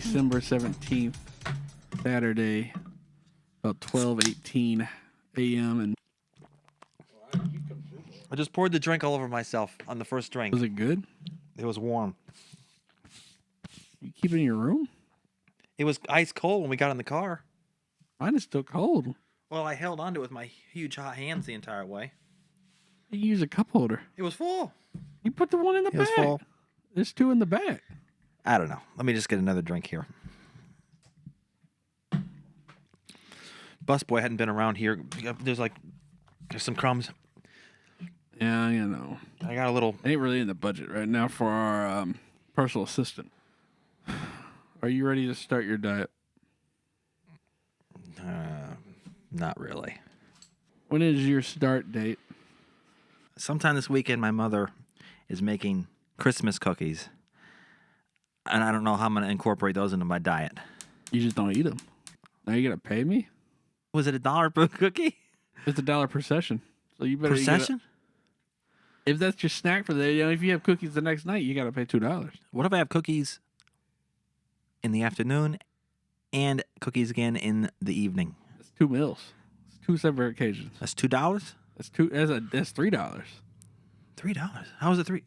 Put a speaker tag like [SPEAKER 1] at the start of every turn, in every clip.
[SPEAKER 1] December 17th, Saturday, about 12:18 a.m. And
[SPEAKER 2] I just poured the drink all over myself on the first drink.
[SPEAKER 1] was it good?
[SPEAKER 2] It was warm.
[SPEAKER 1] You keep it in your room?
[SPEAKER 2] It was ice cold when we got in the car.
[SPEAKER 1] Mine is still cold.
[SPEAKER 2] Well, I held onto it with my huge hot hands the entire way.
[SPEAKER 1] You use a cup holder.
[SPEAKER 2] It was full.
[SPEAKER 1] You put the one in the
[SPEAKER 2] It
[SPEAKER 1] back.
[SPEAKER 2] was full.
[SPEAKER 1] There's two in the back.
[SPEAKER 2] I don't know. Let me just get another drink here. Busboy hadn't been around here. There's some crumbs.
[SPEAKER 1] Yeah, you know.
[SPEAKER 2] I got a little.
[SPEAKER 1] Ain't really in the budget right now for our personal assistant. Are you ready to start your diet?
[SPEAKER 2] Not really.
[SPEAKER 1] When is your start date?
[SPEAKER 2] Sometime this weekend, my mother is making Christmas cookies. And I don't know how I'm going to incorporate those into my diet.
[SPEAKER 1] You just don't eat them. Now you gotta pay me?
[SPEAKER 2] Was it $1 per cookie?
[SPEAKER 1] It's $1 per session. So you better
[SPEAKER 2] Per session?
[SPEAKER 1] If that's your snack for the day, if you have cookies the next night, you gotta pay $2.
[SPEAKER 2] What if I have cookies in the afternoon and cookies again in the evening?
[SPEAKER 1] It's 2 meals. It's 2 separate occasions.
[SPEAKER 2] That's $2?
[SPEAKER 1] That's $3.
[SPEAKER 2] $3? How is it $3?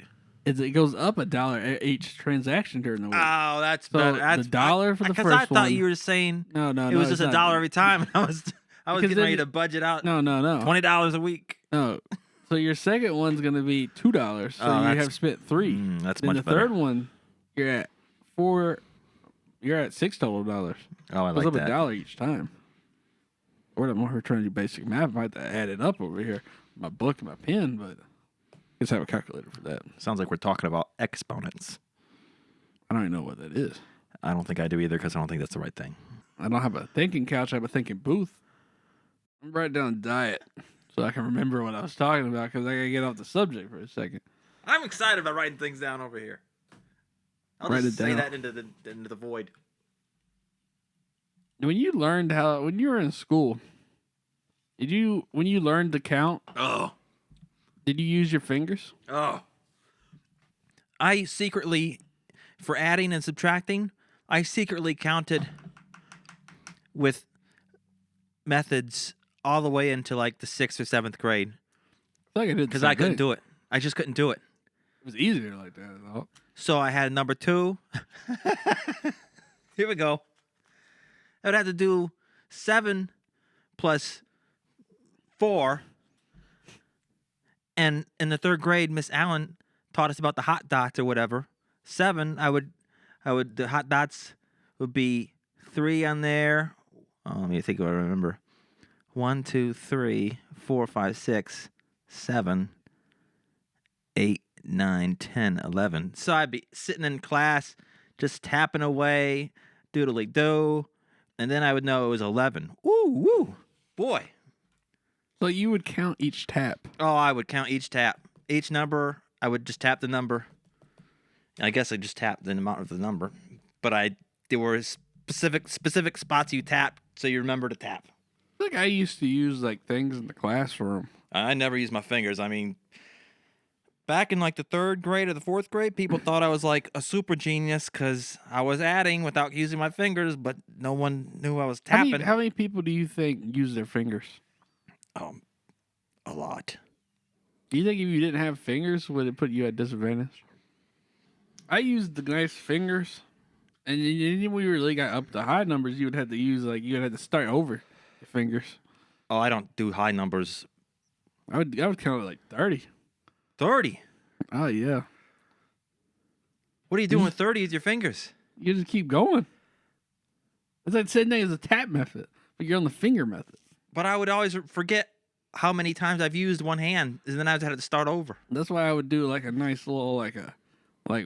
[SPEAKER 1] It goes up $1 each transaction during the week.
[SPEAKER 2] Oh, that's
[SPEAKER 1] So
[SPEAKER 2] better. That's
[SPEAKER 1] the $1 for the
[SPEAKER 2] Because
[SPEAKER 1] first
[SPEAKER 2] I thought
[SPEAKER 1] one.
[SPEAKER 2] you were saying
[SPEAKER 1] No,
[SPEAKER 2] it was just
[SPEAKER 1] it's
[SPEAKER 2] $1
[SPEAKER 1] not.
[SPEAKER 2] every time. I was
[SPEAKER 1] Because
[SPEAKER 2] getting
[SPEAKER 1] then
[SPEAKER 2] ready to budget out
[SPEAKER 1] No.
[SPEAKER 2] $20 a week.
[SPEAKER 1] No. So your second one's gonna be $2. So
[SPEAKER 2] Oh,
[SPEAKER 1] you
[SPEAKER 2] that's-
[SPEAKER 1] have spent $3.
[SPEAKER 2] That's
[SPEAKER 1] Then
[SPEAKER 2] much
[SPEAKER 1] the
[SPEAKER 2] better.
[SPEAKER 1] third one, you're at $4. You're at $6 total dollars.
[SPEAKER 2] Oh, I
[SPEAKER 1] It goes
[SPEAKER 2] like
[SPEAKER 1] up
[SPEAKER 2] that.
[SPEAKER 1] $1 each time. Or I'm over trying to do basic math. I might have to add it up over here. My book and my pen, but I just have a calculator for that.
[SPEAKER 2] Sounds like we're talking about exponents.
[SPEAKER 1] I don't even know what that is.
[SPEAKER 2] I don't think I do either because I don't think that's the right thing.
[SPEAKER 1] I don't have a thinking couch. I have a thinking booth. I'm writing down diet so I can remember what I was talking about because I gotta get off the subject for a second.
[SPEAKER 2] I'm excited about writing things down over here. I'll
[SPEAKER 1] Write
[SPEAKER 2] just
[SPEAKER 1] it
[SPEAKER 2] say
[SPEAKER 1] down.
[SPEAKER 2] that into the void.
[SPEAKER 1] When you were in school, when you learned to count,
[SPEAKER 2] Oh.
[SPEAKER 1] did you use your fingers?
[SPEAKER 2] Oh. I secretly, for adding and subtracting, I secretly counted with methods all the way into like the 6th or 7th grade
[SPEAKER 1] I feel like I did
[SPEAKER 2] because I couldn't do it. I just couldn't do it.
[SPEAKER 1] It was easier like that. Though.
[SPEAKER 2] So I had number 2. Here we go. I would have to do 7 plus 4. And in the 3rd grade, Miss Allen taught us about the hot dots or whatever. 7, the hot dots would be 3 on there. Oh, let me think what I remember. 1, 2, 3, 4, 5, 6, 7, 8, 9, 10, 11. So I'd be sitting in class just tapping away, doodly-doo, and then I would know it was 11. Woo, woo, boy.
[SPEAKER 1] So you would count each tap.
[SPEAKER 2] Oh, I would count each tap. Each number, I would just tap the number. I guess I just tapped the amount of the number. But there were specific spots you tap so you remember to tap.
[SPEAKER 1] I feel like I used to use like things in the classroom.
[SPEAKER 2] I never used my fingers. I mean, back in like the 3rd grade or the 4th grade, people thought I was like a super genius because I was adding without using my fingers, but no one knew I was tapping.
[SPEAKER 1] How many people do you think use their fingers?
[SPEAKER 2] A lot.
[SPEAKER 1] Do you think if you didn't have fingers, would it put you at disadvantage? I used the nice fingers, and then when we really got up to high numbers, you would have to use you would have to start over your fingers.
[SPEAKER 2] Oh, I don't do high numbers.
[SPEAKER 1] I would count it like 30.
[SPEAKER 2] 30.
[SPEAKER 1] Oh yeah,
[SPEAKER 2] What are you doing with 30 with your fingers?
[SPEAKER 1] you just keep going. It's like the same thing as a tap method, but you're on the finger method.
[SPEAKER 2] But I would always forget how many times I've used one hand, and then I had to start over.
[SPEAKER 1] That's why I would do like a nice little like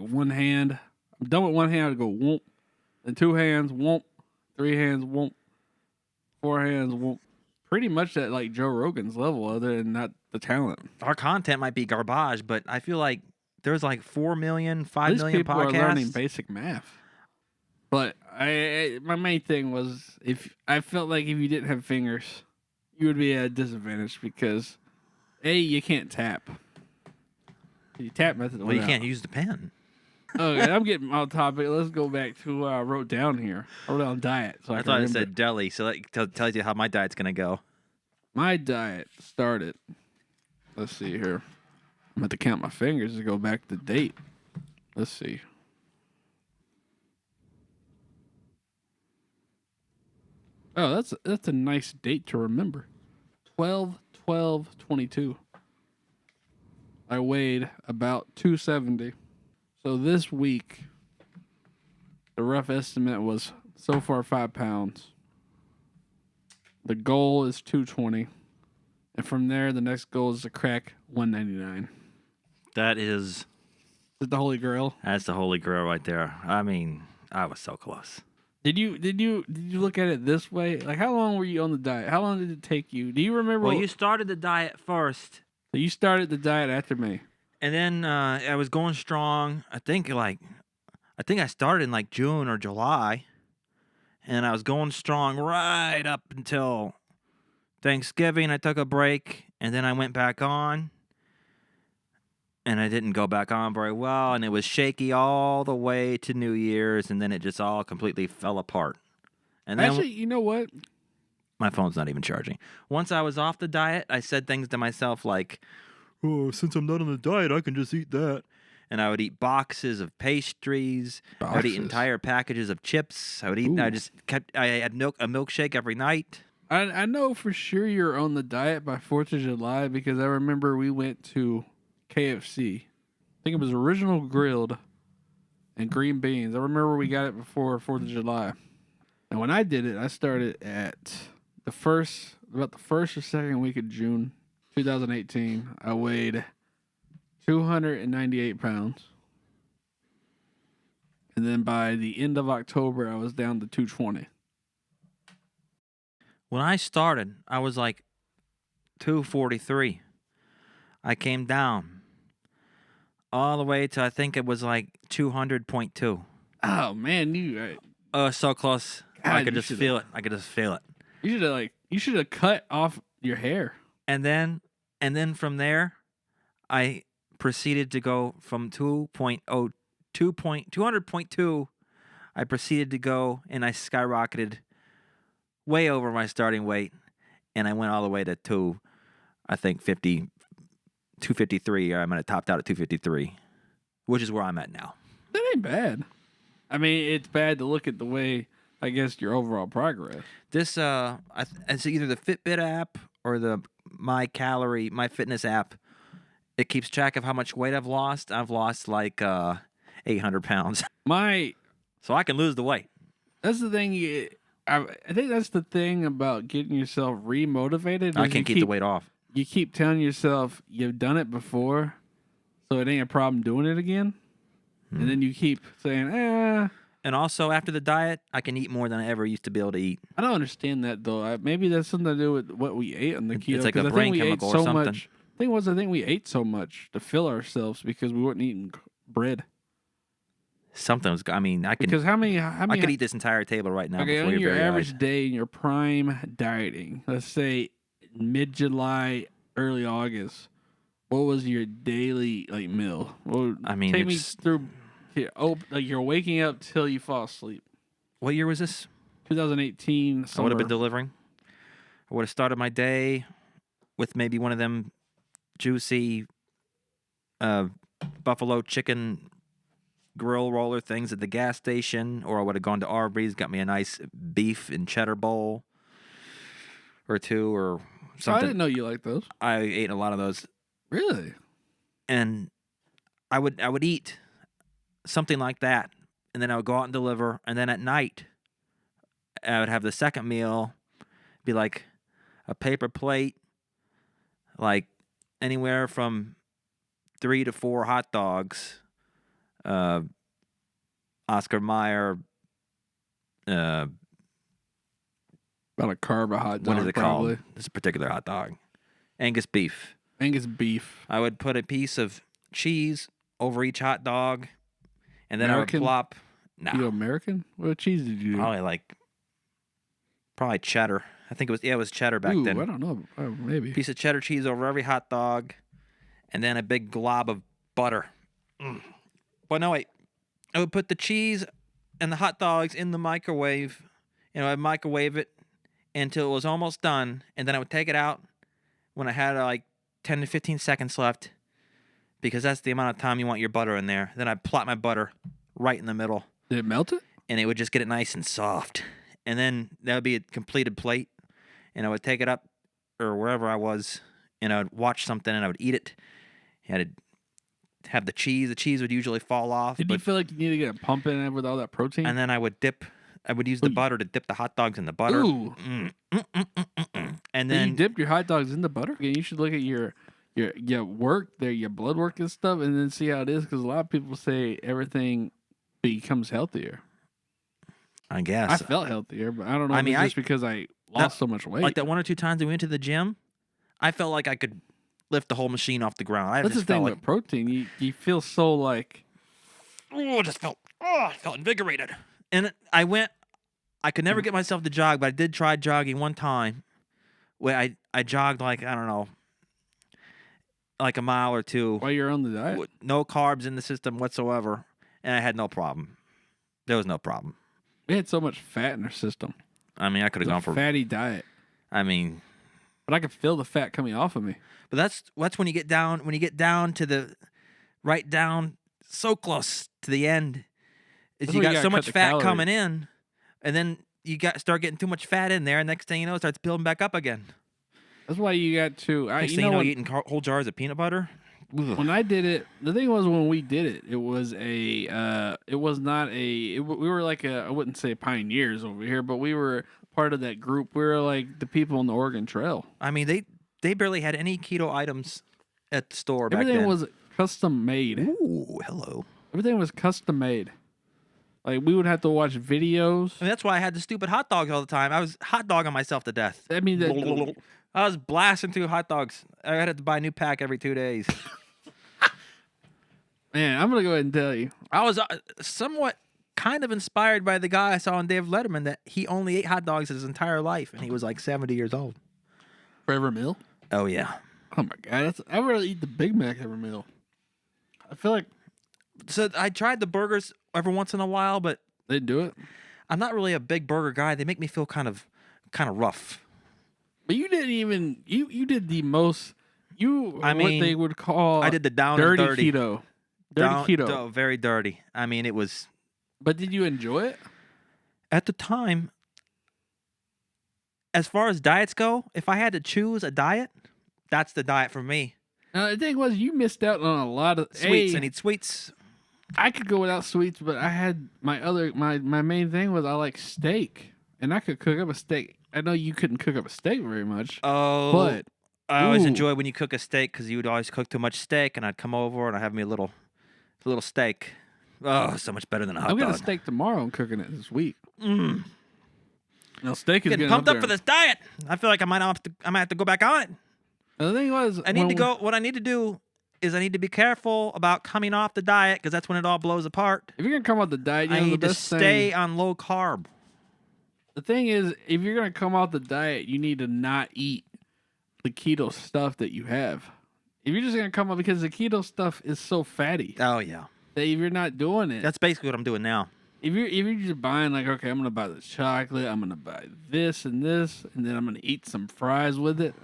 [SPEAKER 1] one hand. I'm done with one hand. I would go whoop, then 2 hands whoop, 3 hands whoop, 4 hands whoop. Pretty much at like Joe Rogan's level, other than not the talent.
[SPEAKER 2] Our content might be garbage, but I feel like there's like 4 million, 5
[SPEAKER 1] These
[SPEAKER 2] million
[SPEAKER 1] people
[SPEAKER 2] podcasts.
[SPEAKER 1] are learning basic math. But my main thing was if I felt like if you didn't have fingers, you would be at a disadvantage because you can't tap. The tap method.
[SPEAKER 2] Well, you can't use the pen.
[SPEAKER 1] Okay, I'm getting off topic. Let's go back to what I wrote down here. I wrote down diet. So I
[SPEAKER 2] I
[SPEAKER 1] can
[SPEAKER 2] thought it
[SPEAKER 1] remember.
[SPEAKER 2] said deli, so that tells you how my diet's gonna go.
[SPEAKER 1] My diet started. Let's see here. I'm going to count my fingers to go back to date. Let's see. Oh, that's a nice date to remember. 12/12/22. I weighed about 270. So this week, the rough estimate was so far 5 pounds. The goal is 220. And from there, the next goal is to crack 199.
[SPEAKER 2] Is
[SPEAKER 1] Is the holy grail?
[SPEAKER 2] that's the holy grail right there. I mean, I was so close.
[SPEAKER 1] Did you look at it this way? Like, how long were you on the diet? How long did it take you? Do you remember?
[SPEAKER 2] Well, you started the diet first,
[SPEAKER 1] So you started the diet after me.
[SPEAKER 2] and then I was going strong. I think I started in like June or July, and I was going strong right up until Thanksgiving. I took a break, and then I went back on. And I didn't go back on very well, and it was shaky all the way to New Year's, and then it just all completely fell apart. And then
[SPEAKER 1] Actually, you know what?
[SPEAKER 2] my phone's not even charging. Once I was off the diet, I said things to myself like, "Oh, since I'm not on the diet, I can just eat that." And I would eat boxes of pastries. I would eat
[SPEAKER 1] Boxes.
[SPEAKER 2] entire packages of chips. I would eat.
[SPEAKER 1] Ooh.
[SPEAKER 2] I just kept. I had a milkshake every night.
[SPEAKER 1] I know for sure you're on the diet by 4th of July because I remember we went to KFC. I think it was original grilled and green beans. I remember we got it before 4th of July. And when I did it, I started at about the first or second week of June 2018. I weighed 298 pounds. And then by the end of October, I was down to 220.
[SPEAKER 2] When I started, I was like 243. I came down all the way to I think it was like 200.2.
[SPEAKER 1] Oh man,
[SPEAKER 2] So close. I
[SPEAKER 1] God,
[SPEAKER 2] could
[SPEAKER 1] you
[SPEAKER 2] just
[SPEAKER 1] should've-
[SPEAKER 2] feel it. I could just feel it.
[SPEAKER 1] you should have cut off your hair.
[SPEAKER 2] And then from there, I proceeded to go from 200.2. I proceeded to go and I skyrocketed way over my starting weight, and I went all the way to I think 253. I'm gonna topped out at 253, which is where I'm at now.
[SPEAKER 1] That ain't bad. I mean, it's bad to look at the way, I guess, your overall progress.
[SPEAKER 2] This it's either the Fitbit app or the My Fitness app. It keeps track of how much weight I've lost. I've lost like 800 pounds, so I can lose the weight.
[SPEAKER 1] That's the thing. I think that's the thing about getting yourself remotivated.
[SPEAKER 2] I
[SPEAKER 1] is
[SPEAKER 2] can't keep the weight off.
[SPEAKER 1] You keep telling yourself you've done it before, so it ain't a problem doing it again. And then you keep saying,
[SPEAKER 2] And also, after the diet, I can eat more than I ever used to be able to eat.
[SPEAKER 1] I don't understand that though. Maybe that's something to do with what we ate on the keto.
[SPEAKER 2] It's like a
[SPEAKER 1] 'cause I
[SPEAKER 2] brain
[SPEAKER 1] think we ate
[SPEAKER 2] chemical or
[SPEAKER 1] so
[SPEAKER 2] something.
[SPEAKER 1] much. I think we ate so much to fill ourselves because we weren't eating bread.
[SPEAKER 2] Something was. I mean, I
[SPEAKER 1] Because how many?
[SPEAKER 2] I could eat this entire table right now
[SPEAKER 1] Okay,
[SPEAKER 2] before
[SPEAKER 1] on
[SPEAKER 2] your
[SPEAKER 1] your
[SPEAKER 2] very
[SPEAKER 1] average
[SPEAKER 2] eyes.
[SPEAKER 1] day in your prime dieting, let's say mid-July, early August, what was your daily meal?
[SPEAKER 2] I mean,
[SPEAKER 1] take me
[SPEAKER 2] it's-
[SPEAKER 1] through. Like you're waking up till you fall asleep.
[SPEAKER 2] What year was this?
[SPEAKER 1] 2018
[SPEAKER 2] I would
[SPEAKER 1] summer.
[SPEAKER 2] have been delivering. I would have started my day with maybe one of them juicy buffalo chicken grill roller things at the gas station, or I would have gone to Arby's, got me a nice beef and cheddar bowl or two, or
[SPEAKER 1] Oh, I
[SPEAKER 2] something.
[SPEAKER 1] didn't know you liked those.
[SPEAKER 2] I ate a lot of those,
[SPEAKER 1] Really?
[SPEAKER 2] and I would eat something like that, and then I would go out and deliver, and then at night I would have the second meal, be like a paper plate, like anywhere from 3 to 4 hot dogs, Oscar Mayer,
[SPEAKER 1] About a carb, a hot dog.
[SPEAKER 2] what is it
[SPEAKER 1] probably.
[SPEAKER 2] called? This particular hot dog, Angus beef.
[SPEAKER 1] Angus beef.
[SPEAKER 2] I would put a piece of cheese over each hot dog, and then
[SPEAKER 1] American?
[SPEAKER 2] I would plop. No,
[SPEAKER 1] You American? What cheese did you do?
[SPEAKER 2] probably cheddar. I think it was cheddar back
[SPEAKER 1] Ooh,
[SPEAKER 2] then.
[SPEAKER 1] I don't know. Oh, maybe.
[SPEAKER 2] Piece of cheddar cheese over every hot dog, and then a big glob of butter. But no, wait. I would put the cheese and the hot dogs in the microwave. I'd microwave it until it was almost done, and then I would take it out when I had like 10 to 15 seconds left, because that's the amount of time you want your butter in there. Then I'd plot my butter right in the middle,
[SPEAKER 1] Did it melt it?
[SPEAKER 2] and it would just get it nice and soft. And then that would be a completed plate, and I would take it up or wherever I was, and I would watch something, and I would eat it. And I'd have the cheese. The cheese would usually fall off.
[SPEAKER 1] Did you feel like you need to get a pump in it with all that protein?
[SPEAKER 2] And then I would use the butter to dip the hot dogs in the butter.
[SPEAKER 1] Ooh.
[SPEAKER 2] And
[SPEAKER 1] Then
[SPEAKER 2] then
[SPEAKER 1] you dipped your hot dogs in the butter? You should look at your work there, your blood work and stuff, and then see how it is. Because a lot of people say everything becomes healthier.
[SPEAKER 2] I guess
[SPEAKER 1] I felt healthier, but I don't know.
[SPEAKER 2] I mean,
[SPEAKER 1] just because I lost so much weight.
[SPEAKER 2] like that 1 or 2 times we went to the gym, I felt like I could lift the whole machine off the ground.
[SPEAKER 1] That's the thing with protein. You feel so like,
[SPEAKER 2] I felt invigorated. And I could never get myself to jog, but I did try jogging one time where I jogged like, I don't know, like a mile or two.
[SPEAKER 1] while you're on the diet.
[SPEAKER 2] With no carbs in the system whatsoever, and I had no problem. There was no problem.
[SPEAKER 1] We had so much fat in our system.
[SPEAKER 2] I mean, I could have
[SPEAKER 1] It's
[SPEAKER 2] gone
[SPEAKER 1] a
[SPEAKER 2] for.
[SPEAKER 1] fatty diet,
[SPEAKER 2] I mean,
[SPEAKER 1] but I could feel the fat coming off of me.
[SPEAKER 2] but that's when you get down to the right down so close to the end. Is
[SPEAKER 1] That's
[SPEAKER 2] you
[SPEAKER 1] where you
[SPEAKER 2] got so
[SPEAKER 1] gotta
[SPEAKER 2] much
[SPEAKER 1] cut the
[SPEAKER 2] fat
[SPEAKER 1] calories.
[SPEAKER 2] coming in, and then you start getting too much fat in there, and next thing you know, it starts building back up again.
[SPEAKER 1] That's why you got to.
[SPEAKER 2] Next
[SPEAKER 1] You
[SPEAKER 2] thing
[SPEAKER 1] know,
[SPEAKER 2] you know,
[SPEAKER 1] when,
[SPEAKER 2] you're eating whole jars of peanut butter.
[SPEAKER 1] when I did it, the thing was when we did it, it was it was not we were like I wouldn't say pioneers over here, but we were part of that group. We were like the people on the Oregon Trail.
[SPEAKER 2] I mean, they barely had any keto items at the store back
[SPEAKER 1] Everything
[SPEAKER 2] then.
[SPEAKER 1] was custom made.
[SPEAKER 2] Ooh, hello.
[SPEAKER 1] Everything was custom made. Like we would have to watch videos.
[SPEAKER 2] I mean, that's why I had the stupid hot dogs all the time. I was hot dogging myself to death.
[SPEAKER 1] I mean,
[SPEAKER 2] I was blasting through hot dogs. I had to buy a new pack every 2 days.
[SPEAKER 1] man, I'm gonna go ahead and tell you.
[SPEAKER 2] I was somewhat kind of inspired by the guy I saw on Dave Letterman that he only ate hot dogs his entire life, and he was like 70 years old.
[SPEAKER 1] Forever meal.
[SPEAKER 2] Oh, yeah.
[SPEAKER 1] Oh my god, I'd rather eat the Big Mac every meal. I feel like
[SPEAKER 2] So I tried the burgers every once in a while, but
[SPEAKER 1] they do it.
[SPEAKER 2] I'm not really a big burger guy. They make me feel kind of rough.
[SPEAKER 1] But you didn't even you did the most
[SPEAKER 2] I
[SPEAKER 1] what
[SPEAKER 2] mean,
[SPEAKER 1] they would call
[SPEAKER 2] I did the down
[SPEAKER 1] dirty
[SPEAKER 2] and dirty.
[SPEAKER 1] keto. Dirty keto.
[SPEAKER 2] Very dirty. I mean, it was
[SPEAKER 1] But did you enjoy it?
[SPEAKER 2] at the time. As far as diets go, if I had to choose a diet, that's the diet for me.
[SPEAKER 1] The thing was you missed out on a lot of
[SPEAKER 2] Sweets. I need sweets.
[SPEAKER 1] I could go without sweets, but I had my main thing was I like steak. And I could cook up a steak. I know you couldn't cook up a steak very much.
[SPEAKER 2] Oh,
[SPEAKER 1] But
[SPEAKER 2] I always
[SPEAKER 1] ooh.
[SPEAKER 2] enjoy when you cook a steak because you would always cook too much steak, and I'd come over and I'd have me a little steak. Oh, so much better than a hot
[SPEAKER 1] I'm
[SPEAKER 2] dog.
[SPEAKER 1] getting a steak tomorrow and cooking it this week.
[SPEAKER 2] Mm.
[SPEAKER 1] Now steak is
[SPEAKER 2] Getting
[SPEAKER 1] getting
[SPEAKER 2] pumped up
[SPEAKER 1] there.
[SPEAKER 2] for this diet. I feel like I might have to go back on it.
[SPEAKER 1] And the thing was
[SPEAKER 2] I need to go. What I need to do is I need to be careful about coming off the diet because that's when it all blows apart.
[SPEAKER 1] If you're gonna come off the diet, you
[SPEAKER 2] I
[SPEAKER 1] know, the
[SPEAKER 2] need to
[SPEAKER 1] best
[SPEAKER 2] stay
[SPEAKER 1] thing.
[SPEAKER 2] on low carb.
[SPEAKER 1] The thing is, if you're gonna come off the diet, you need to not eat the keto stuff that you have. If you're just gonna come off because the keto stuff is so fatty
[SPEAKER 2] Oh yeah,
[SPEAKER 1] that if you're not doing it,
[SPEAKER 2] that's basically what I'm doing now.
[SPEAKER 1] if you're just buying like, okay, I'm gonna buy the chocolate, I'm gonna buy this, and then I'm gonna eat some fries with it.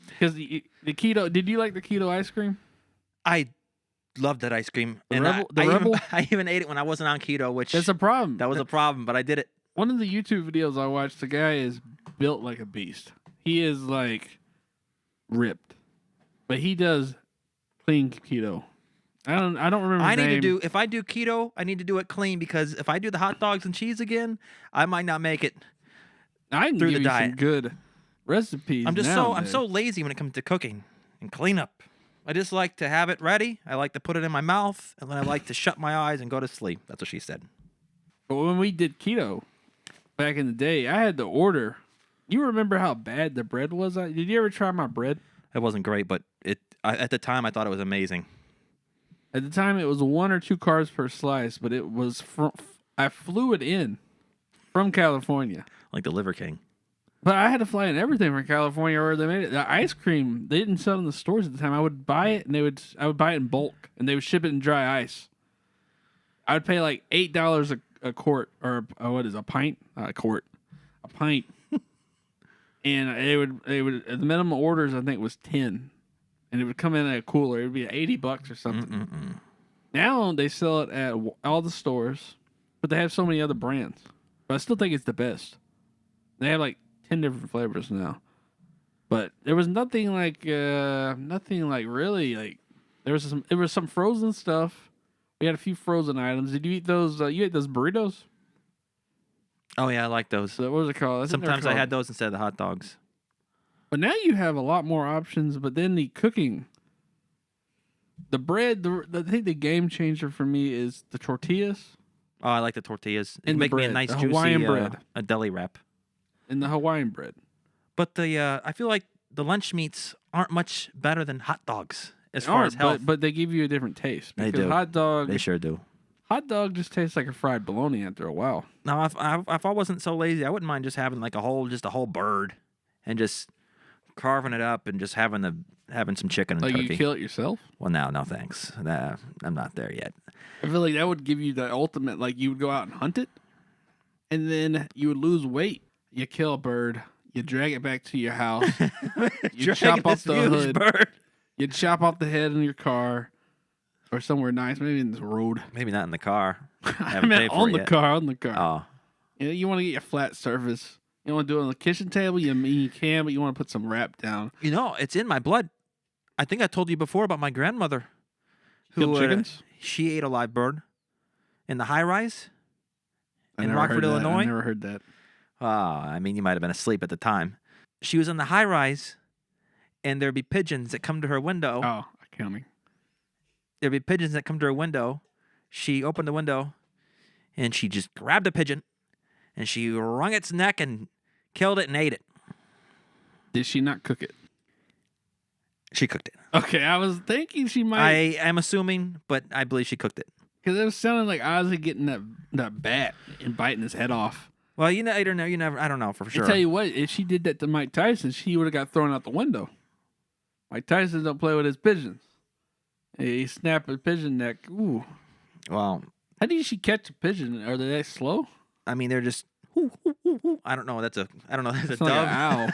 [SPEAKER 1] Because the keto, did you like the keto ice cream?
[SPEAKER 2] I love that ice cream.
[SPEAKER 1] The
[SPEAKER 2] And
[SPEAKER 1] Rebel-
[SPEAKER 2] I,
[SPEAKER 1] the
[SPEAKER 2] I,
[SPEAKER 1] Rebel?
[SPEAKER 2] even, I even ate it when I wasn't on keto, which
[SPEAKER 1] That's a problem.
[SPEAKER 2] that was a problem, but I did it.
[SPEAKER 1] One of the YouTube videos I watched, the guy is built like a beast. He is like ripped, but he does clean keto. I don't remember.
[SPEAKER 2] I
[SPEAKER 1] his
[SPEAKER 2] need to
[SPEAKER 1] name.
[SPEAKER 2] do if I do keto, I need to do it clean because if I do the hot dogs and cheese again, I might not make it.
[SPEAKER 1] I can
[SPEAKER 2] through
[SPEAKER 1] give
[SPEAKER 2] the
[SPEAKER 1] you some
[SPEAKER 2] diet.
[SPEAKER 1] good recipes.
[SPEAKER 2] I'm
[SPEAKER 1] now,
[SPEAKER 2] so lazy when it comes to cooking and cleanup. I just like to have it ready. I like to put it in my mouth, and then I like to shut my eyes and go to sleep. That's what she said.
[SPEAKER 1] But when we did keto back in the day, I had to order. You remember how bad the bread was? Did you ever try my bread?
[SPEAKER 2] It wasn't great, but at the time I thought it was amazing.
[SPEAKER 1] At the time, it was 1 or 2 carbs per slice, but it was I flew it in from California.
[SPEAKER 2] Like the Liver King.
[SPEAKER 1] But I had to fly in everything from California where they made it. The ice cream, they didn't sell it in the stores at the time. I would buy it, and I would buy it in bulk, and they would ship it in dry ice. I'd pay like $8 a quart, or what is a pint? A quart, a pint, and it would the minimum orders I think was 10, and it would come in at a cooler. It would be $80 or something. Now they sell it at all the stores, but they have so many other brands. But I still think it's the best. They have like 10 different flavors now. But there was nothing like really like there was some frozen stuff. We had a few frozen items. Did you eat those? You ate those burritos?
[SPEAKER 2] Oh yeah, I like those.
[SPEAKER 1] So what was it called?
[SPEAKER 2] Sometimes I had those instead of the hot dogs.
[SPEAKER 1] But now you have a lot more options. But then the cooking, the bread. I think the game changer for me is the tortillas.
[SPEAKER 2] Oh, I like the tortillas. It
[SPEAKER 1] And
[SPEAKER 2] make
[SPEAKER 1] the
[SPEAKER 2] me a
[SPEAKER 1] bread,
[SPEAKER 2] nice
[SPEAKER 1] the
[SPEAKER 2] juicy
[SPEAKER 1] Hawaiian bread.
[SPEAKER 2] A deli wrap.
[SPEAKER 1] And the Hawaiian bread.
[SPEAKER 2] But I feel like the lunch meats aren't much better than hot dogs as far as health.
[SPEAKER 1] But they give you a different taste.
[SPEAKER 2] They
[SPEAKER 1] Because
[SPEAKER 2] do.
[SPEAKER 1] hot dog,
[SPEAKER 2] They sure do.
[SPEAKER 1] hot dog just tastes like a fried bologna after a while.
[SPEAKER 2] Now, if I wasn't so lazy, I wouldn't mind just having like a whole bird, and just carving it up and just having some chicken and
[SPEAKER 1] Like
[SPEAKER 2] turkey.
[SPEAKER 1] you kill it yourself.
[SPEAKER 2] Well, no thanks. Nah, I'm not there yet.
[SPEAKER 1] I feel like that would give you the ultimate. Like you would go out and hunt it, and then you would lose weight. You kill a bird, you drag it back to your house, you chop off the hood,
[SPEAKER 2] bird.
[SPEAKER 1] you chop off the head in your car, or somewhere nice, maybe in the road.
[SPEAKER 2] Maybe not in the car.
[SPEAKER 1] I
[SPEAKER 2] Haven't
[SPEAKER 1] meant
[SPEAKER 2] paid for
[SPEAKER 1] on
[SPEAKER 2] it
[SPEAKER 1] the
[SPEAKER 2] yet.
[SPEAKER 1] car, on the car.
[SPEAKER 2] Oh,
[SPEAKER 1] You want to get your flat surface. You want to do it on the kitchen table. You can, but you want to put some wrap down.
[SPEAKER 2] it's in my blood. I think I told you before about my grandmother,
[SPEAKER 1] Killed chickens?
[SPEAKER 2] She ate a live bird in the high rise
[SPEAKER 1] I
[SPEAKER 2] in
[SPEAKER 1] never heard
[SPEAKER 2] Rockford,
[SPEAKER 1] that.
[SPEAKER 2] Illinois.
[SPEAKER 1] I never heard that.
[SPEAKER 2] I mean, you might have been asleep at the time. She was in the high rise, and there'd be pigeons that come to her window.
[SPEAKER 1] Oh, accounting.
[SPEAKER 2] There'd be pigeons that come to her window. She opened the window, and she just grabbed a pigeon, and she wrung its neck and killed it and ate it.
[SPEAKER 1] Did she not cook it?
[SPEAKER 2] She cooked it.
[SPEAKER 1] Okay, I was thinking she might.
[SPEAKER 2] I am assuming, but I believe she cooked it.
[SPEAKER 1] Because it was sounding like Ozzy getting that bat and biting his head off.
[SPEAKER 2] Well, you know, you never. I don't know for sure.
[SPEAKER 1] I tell you what, if she did that to Mike Tyson, she would have got thrown out the window. Mike Tyson don't play with his pigeons. He snapped a pigeon neck. Ooh.
[SPEAKER 2] Well,
[SPEAKER 1] How did she catch a pigeon? Are they that slow?
[SPEAKER 2] I mean, they're just. I don't know. That's a
[SPEAKER 1] It's
[SPEAKER 2] dove.
[SPEAKER 1] like an owl.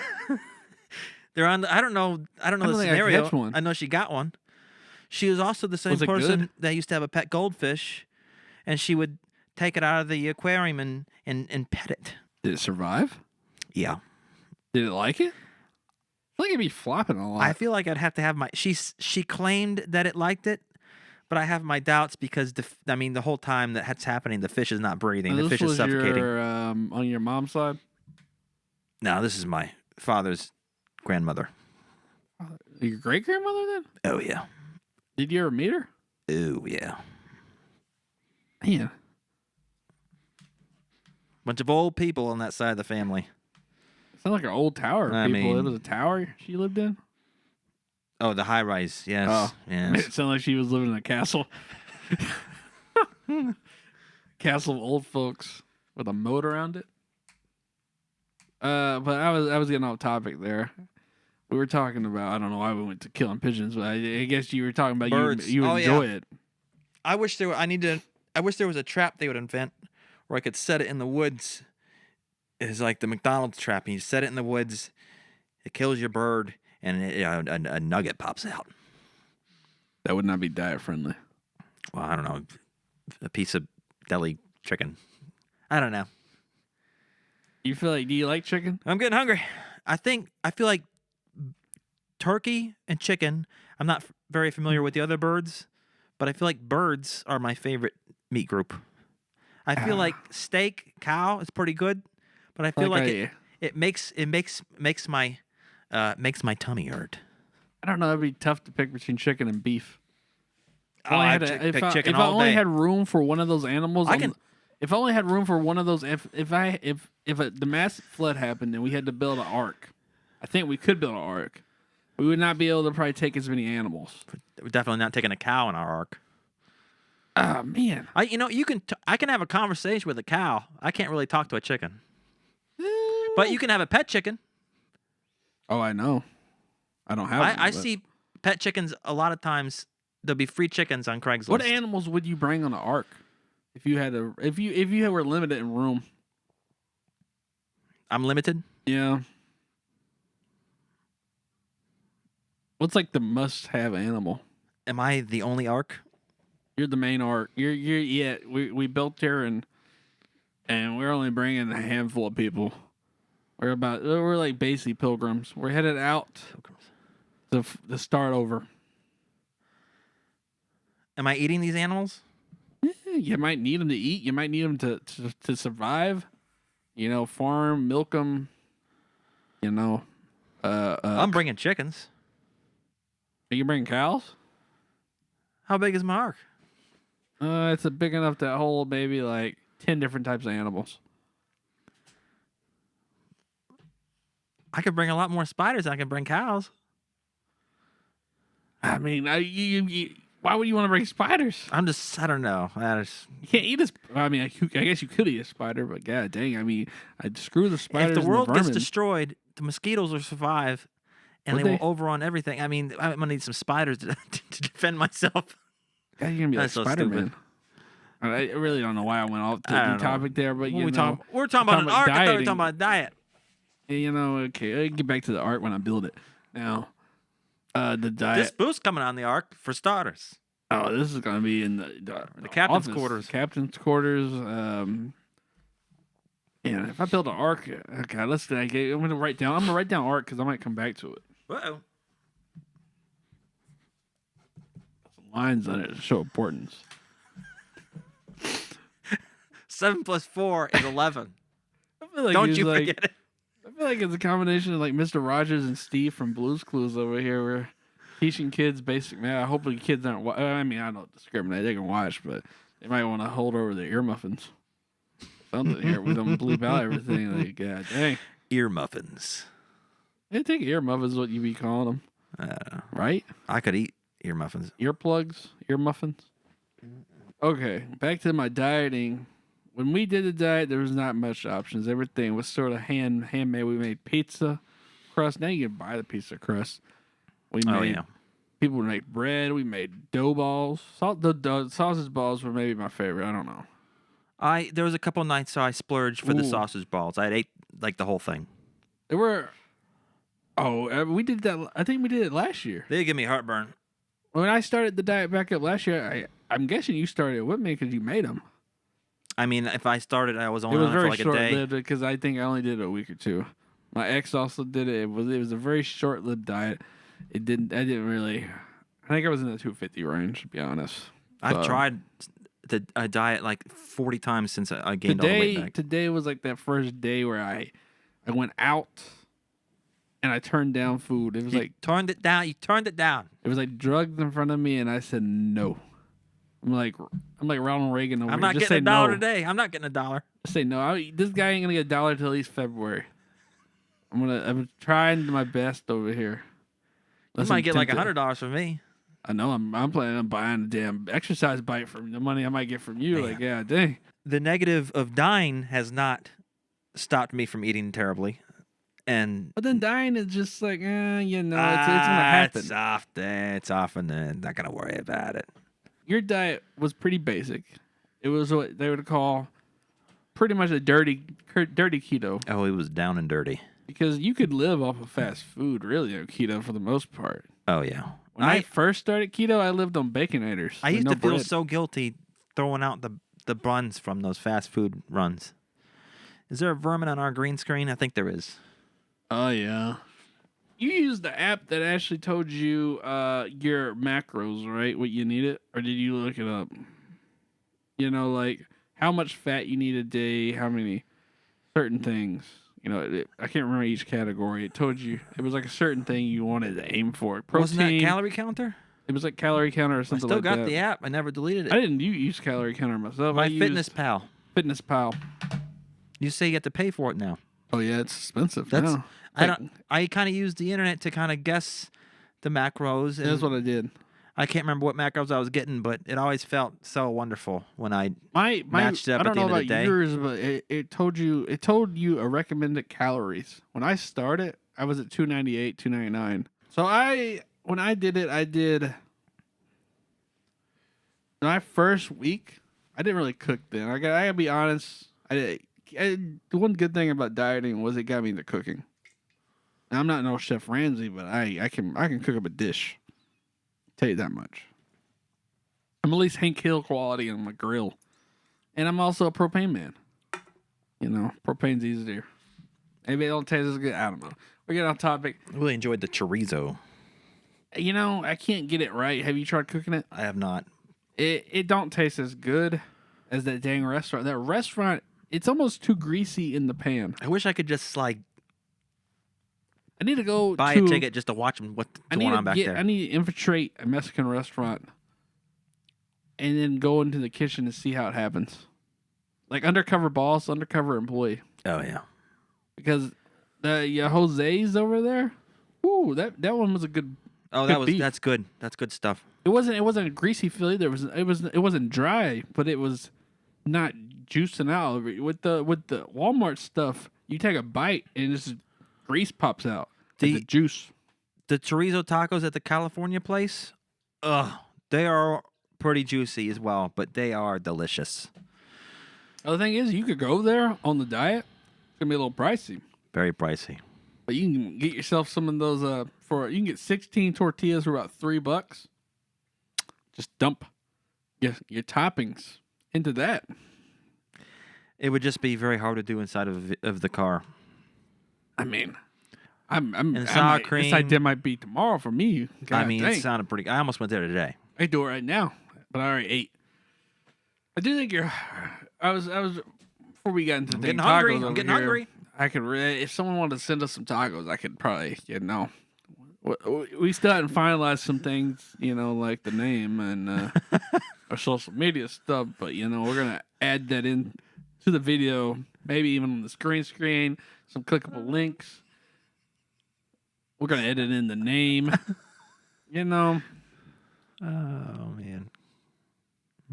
[SPEAKER 2] They're on. I don't know the
[SPEAKER 1] don't think I
[SPEAKER 2] scenario.
[SPEAKER 1] catch one.
[SPEAKER 2] I know she got one. She was also the same
[SPEAKER 1] Was it
[SPEAKER 2] person
[SPEAKER 1] good?
[SPEAKER 2] that used to have a pet goldfish, and she would take it out of the aquarium and pet it.
[SPEAKER 1] Did it survive?
[SPEAKER 2] Yeah,
[SPEAKER 1] Did it like it? I feel like it'd be flopping a lot.
[SPEAKER 2] I feel like I'd have to have my. She claimed that it liked it, but I have my doubts because the whole time that's happening, the fish is not breathing.
[SPEAKER 1] Now,
[SPEAKER 2] The
[SPEAKER 1] this
[SPEAKER 2] fish is
[SPEAKER 1] was
[SPEAKER 2] suffocating.
[SPEAKER 1] your, on your mom's side?
[SPEAKER 2] No, this is my father's grandmother.
[SPEAKER 1] Your great grandmother then?
[SPEAKER 2] Oh yeah.
[SPEAKER 1] Did you ever meet her?
[SPEAKER 2] Oh yeah.
[SPEAKER 1] Man.
[SPEAKER 2] Bunch of old people on that side of the family.
[SPEAKER 1] Sounds like an old tower of
[SPEAKER 2] I
[SPEAKER 1] people.
[SPEAKER 2] mean-
[SPEAKER 1] It was a tower she lived in?
[SPEAKER 2] Oh, the high rise. Yes.
[SPEAKER 1] Oh.
[SPEAKER 2] Yes.
[SPEAKER 1] It sounded like she was living in a castle. Castle of old folks with a moat around it. But I was getting off topic there. We were talking about, I don't know why we went to killing pigeons, but I guess you were talking about
[SPEAKER 2] Birds.
[SPEAKER 1] you
[SPEAKER 2] Oh,
[SPEAKER 1] enjoy
[SPEAKER 2] yeah.
[SPEAKER 1] it.
[SPEAKER 2] I wish there was a trap they would invent where I could set it in the woods. It's like the McDonald's trap. And you set it in the woods, it kills your bird, and a nugget pops out.
[SPEAKER 1] That would not be diet friendly.
[SPEAKER 2] Well, I don't know, a piece of deli chicken. I don't know.
[SPEAKER 1] Do you like chicken?
[SPEAKER 2] I'm getting hungry. I feel like turkey and chicken. I'm not very familiar with the other birds, but I feel like birds are my favorite meat group. I feel like steak, cow is pretty good, but I feel like it makes my tummy hurt.
[SPEAKER 1] I don't know. It'd be tough to pick between chicken and beef.
[SPEAKER 2] Oh, I'd pick chicken
[SPEAKER 1] if I
[SPEAKER 2] all
[SPEAKER 1] only
[SPEAKER 2] day.
[SPEAKER 1] had room for one of those animals,
[SPEAKER 2] I can-
[SPEAKER 1] If I only had room for one of those, if the massive flood happened and we had to build an ark, I think we could build an ark. We would not be able to probably take as many animals.
[SPEAKER 2] We're definitely not taking a cow in our ark.
[SPEAKER 1] Ah, man.
[SPEAKER 2] I can have a conversation with a cow. I can't really talk to a chicken, but you can have a pet chicken.
[SPEAKER 1] Oh, I know. I don't have.
[SPEAKER 2] I
[SPEAKER 1] one, but-
[SPEAKER 2] see pet chickens a lot of times. There'll be free chickens on Craigslist.
[SPEAKER 1] What animals would you bring on an ark? If you had if you were limited in room,
[SPEAKER 2] I'm limited.
[SPEAKER 1] yeah. What's like the must-have animal?
[SPEAKER 2] Am I the only ark?
[SPEAKER 1] You're the main arc. You're yeah. We built here and we're only bringing a handful of people. We're like basically pilgrims. We're headed out to start over.
[SPEAKER 2] Am I eating these animals?
[SPEAKER 1] You might need them to eat. You might need them to survive. You know, farm, milk them. You know,
[SPEAKER 2] I'm bringing chickens.
[SPEAKER 1] you can bring cows.
[SPEAKER 2] How big is my ark?
[SPEAKER 1] It's a big enough to hold maybe like 10 different types of animals.
[SPEAKER 2] I could bring a lot more spiders than I can bring cows.
[SPEAKER 1] I mean, why would you want to bring spiders?
[SPEAKER 2] I don't know.
[SPEAKER 1] You can't eat a. I mean, I guess you could eat a spider, but god dang, I mean, I'd screw the spiders.
[SPEAKER 2] If the world
[SPEAKER 1] and the
[SPEAKER 2] gets
[SPEAKER 1] vermin.
[SPEAKER 2] destroyed, the mosquitoes will survive, and
[SPEAKER 1] Would
[SPEAKER 2] they
[SPEAKER 1] they?
[SPEAKER 2] will overrun everything. I mean, I'm gonna need some spiders to, to defend myself.
[SPEAKER 1] God, you're gonna be like
[SPEAKER 2] That's so
[SPEAKER 1] Spider
[SPEAKER 2] stupid.
[SPEAKER 1] Man. I really don't know why I went off
[SPEAKER 2] I
[SPEAKER 1] the
[SPEAKER 2] don't know.
[SPEAKER 1] topic there, but
[SPEAKER 2] What
[SPEAKER 1] you
[SPEAKER 2] we
[SPEAKER 1] know,
[SPEAKER 2] talking? We're talking about an ark. I thought we were
[SPEAKER 1] dieting.
[SPEAKER 2] talking about diet.
[SPEAKER 1] You know, okay, I get back to the art when I build it. Now, the diet.
[SPEAKER 2] This booth's coming on the ark for starters.
[SPEAKER 1] Oh, this is gonna be in the
[SPEAKER 2] captain's
[SPEAKER 1] office,
[SPEAKER 2] quarters.
[SPEAKER 1] Captain's quarters. Yeah, if I build an arc, okay, let's. I'm gonna write down. I'm gonna write down arc because I might come back to it.
[SPEAKER 2] Uh-oh.
[SPEAKER 1] Some lines on it to show importance.
[SPEAKER 2] 7 + 4 is 11.
[SPEAKER 1] I feel like
[SPEAKER 2] Don't
[SPEAKER 1] it's
[SPEAKER 2] you
[SPEAKER 1] like,
[SPEAKER 2] forget it.
[SPEAKER 1] I feel like it's a combination of like Mr. Rogers and Steve from Blue's Clues over here. We're teaching kids basic math. Hopefully, kids aren't. I mean, I don't discriminate. They can watch, but they might want to hold over their ear muffins. Something here. We don't bleep out everything. Like, god dang.
[SPEAKER 2] Ear muffins.
[SPEAKER 1] I think ear muffins is what you be calling them, right?
[SPEAKER 2] I could eat ear muffins.
[SPEAKER 1] Earplugs, ear muffins. Okay, back to my dieting. When we did the diet, there was not much options. Everything was sort of handmade. We made pizza crust. Now you can buy the pizza crust. We made
[SPEAKER 2] Oh yeah.
[SPEAKER 1] people would make bread. We made dough balls. The sausage balls were maybe my favorite. I don't know.
[SPEAKER 2] There was a couple nights I splurged for the
[SPEAKER 1] Ooh.
[SPEAKER 2] sausage balls. I ate like the whole thing.
[SPEAKER 1] There were. Oh, we did that. I think we did it last year.
[SPEAKER 2] They give me heartburn.
[SPEAKER 1] When I started the diet back up last year, I'm guessing you started with me because you made them.
[SPEAKER 2] I mean, if I started, I was
[SPEAKER 1] It
[SPEAKER 2] only
[SPEAKER 1] was
[SPEAKER 2] on it for
[SPEAKER 1] very
[SPEAKER 2] like a
[SPEAKER 1] short
[SPEAKER 2] day.
[SPEAKER 1] lived because I think I only did it a week or two. My ex also did it. It was a very short lived diet. I didn't really. I think I was in the 250 range, to be honest.
[SPEAKER 2] I've
[SPEAKER 1] So,
[SPEAKER 2] tried a diet like 40 times since I gained all the weight back.
[SPEAKER 1] Today was like that first day where I went out and I turned down food. It was like
[SPEAKER 2] Turned it down. You turned it down.
[SPEAKER 1] it was like drugs in front of me, and I said no. I'm like Ronald Reagan over
[SPEAKER 2] I'm
[SPEAKER 1] here.
[SPEAKER 2] not
[SPEAKER 1] Just
[SPEAKER 2] getting
[SPEAKER 1] say
[SPEAKER 2] a dollar
[SPEAKER 1] no.
[SPEAKER 2] today. I'm not getting a dollar.
[SPEAKER 1] Just say no. This guy ain't gonna get $1 till at least February. I'm trying my best over here.
[SPEAKER 2] You
[SPEAKER 1] Less
[SPEAKER 2] might get like
[SPEAKER 1] tempted.
[SPEAKER 2] $100 from me.
[SPEAKER 1] I know. I'm planning on buying a damn exercise bike from the money I might get from you.
[SPEAKER 2] Man.
[SPEAKER 1] Like, yeah, dang.
[SPEAKER 2] The negative of dying has not stopped me from eating terribly. And
[SPEAKER 1] But then dying is just like, it's gonna happen.
[SPEAKER 2] It's often not gonna worry about it.
[SPEAKER 1] Your diet was pretty basic. It was what they would call pretty much a dirty keto,
[SPEAKER 2] Oh, it was down and dirty.
[SPEAKER 1] because you could live off of fast food really on keto for the most part.
[SPEAKER 2] Oh yeah.
[SPEAKER 1] When I first started keto, I lived on Baconators.
[SPEAKER 2] I
[SPEAKER 1] with
[SPEAKER 2] used
[SPEAKER 1] no
[SPEAKER 2] to feel
[SPEAKER 1] bread.
[SPEAKER 2] so guilty throwing out the buns from those fast food runs. Is there a vermin on our green screen? I think there is.
[SPEAKER 1] Oh yeah. You used the app that actually told you your macros, right? What you needed, or did you look it up? You know, like how much fat you need a day, how many certain things. You know, I can't remember each category. It told you it was like a certain thing you wanted to aim for. Protein.
[SPEAKER 2] Wasn't that calorie counter?
[SPEAKER 1] It was like calorie counter or
[SPEAKER 2] I
[SPEAKER 1] something
[SPEAKER 2] still
[SPEAKER 1] like
[SPEAKER 2] got
[SPEAKER 1] that.
[SPEAKER 2] the app. I never deleted it.
[SPEAKER 1] I didn't use calorie counter myself.
[SPEAKER 2] My
[SPEAKER 1] I used
[SPEAKER 2] Fitness Pal.
[SPEAKER 1] Fitness Pal.
[SPEAKER 2] You say you have to pay for it now.
[SPEAKER 1] Oh yeah, it's expensive.
[SPEAKER 2] That's
[SPEAKER 1] now.
[SPEAKER 2] I kind of used the internet to kind of guess the macros. And
[SPEAKER 1] That's what I did.
[SPEAKER 2] I can't remember what macros I was getting, but it always felt so wonderful when I
[SPEAKER 1] My
[SPEAKER 2] matched up
[SPEAKER 1] I
[SPEAKER 2] at
[SPEAKER 1] don't
[SPEAKER 2] the
[SPEAKER 1] know
[SPEAKER 2] end of
[SPEAKER 1] about
[SPEAKER 2] the day.
[SPEAKER 1] yours, but it told you a recommended calories. When I started, I was at 298, 299. So when I did it, my first week, I didn't really cook then. I gotta be honest. The one good thing about dieting was it got me into cooking. Now, I'm not no Chef Ramsay, but I can cook up a dish. Tell you that much. I'm at least Hank Hill quality on my grill, and I'm also a propane man. You know, propane's easier. Maybe it don't taste as good. I don't know. We get off topic.
[SPEAKER 2] I really enjoyed the chorizo.
[SPEAKER 1] You know, I can't get it right. Have you tried cooking it?
[SPEAKER 2] I have not.
[SPEAKER 1] It don't taste as good as that dang restaurant. That restaurant, it's almost too greasy in the pan.
[SPEAKER 2] I wish I could just like
[SPEAKER 1] I need to go
[SPEAKER 2] buy
[SPEAKER 1] to
[SPEAKER 2] a ticket just to watch what's going on back there.
[SPEAKER 1] I need to infiltrate a Mexican restaurant and then go into the kitchen and see how it happens. Like undercover boss, undercover employee.
[SPEAKER 2] Oh yeah.
[SPEAKER 1] Because the Jose's over there, ooh, that one was a good.
[SPEAKER 2] Oh, that's good. That's good stuff.
[SPEAKER 1] It wasn't a greasy feel either. It wasn't dry, but it was not juicing out. With the Walmart stuff, you take a bite and just grease pops out. The juice.
[SPEAKER 2] The chorizo tacos at the California place, they are pretty juicy as well, but they are delicious.
[SPEAKER 1] The thing is, you could go there on the diet. It's gonna be a little pricey,
[SPEAKER 2] Very pricey.
[SPEAKER 1] but you can get yourself some of those. You can get 16 tortillas for about $3. Just dump your toppings into that.
[SPEAKER 2] It would just be very hard to do inside of the car.
[SPEAKER 1] I mean,
[SPEAKER 2] And sour cream.
[SPEAKER 1] This idea might be tomorrow for me. God
[SPEAKER 2] It
[SPEAKER 1] dang.
[SPEAKER 2] sounded pretty. I almost went there today.
[SPEAKER 1] I do it right now, but I already ate. I do think I was before we got into
[SPEAKER 2] I'm
[SPEAKER 1] the
[SPEAKER 2] getting
[SPEAKER 1] tacos
[SPEAKER 2] hungry.
[SPEAKER 1] over
[SPEAKER 2] I'm getting
[SPEAKER 1] here,
[SPEAKER 2] hungry.
[SPEAKER 1] I could if someone wanted to send us some tacos, I could probably we still hadn't finalized some things, like the name and our social media stuff, but we're gonna add that in to the video, maybe even on the screen, some clickable links. We're gonna edit in the name.
[SPEAKER 2] Oh man.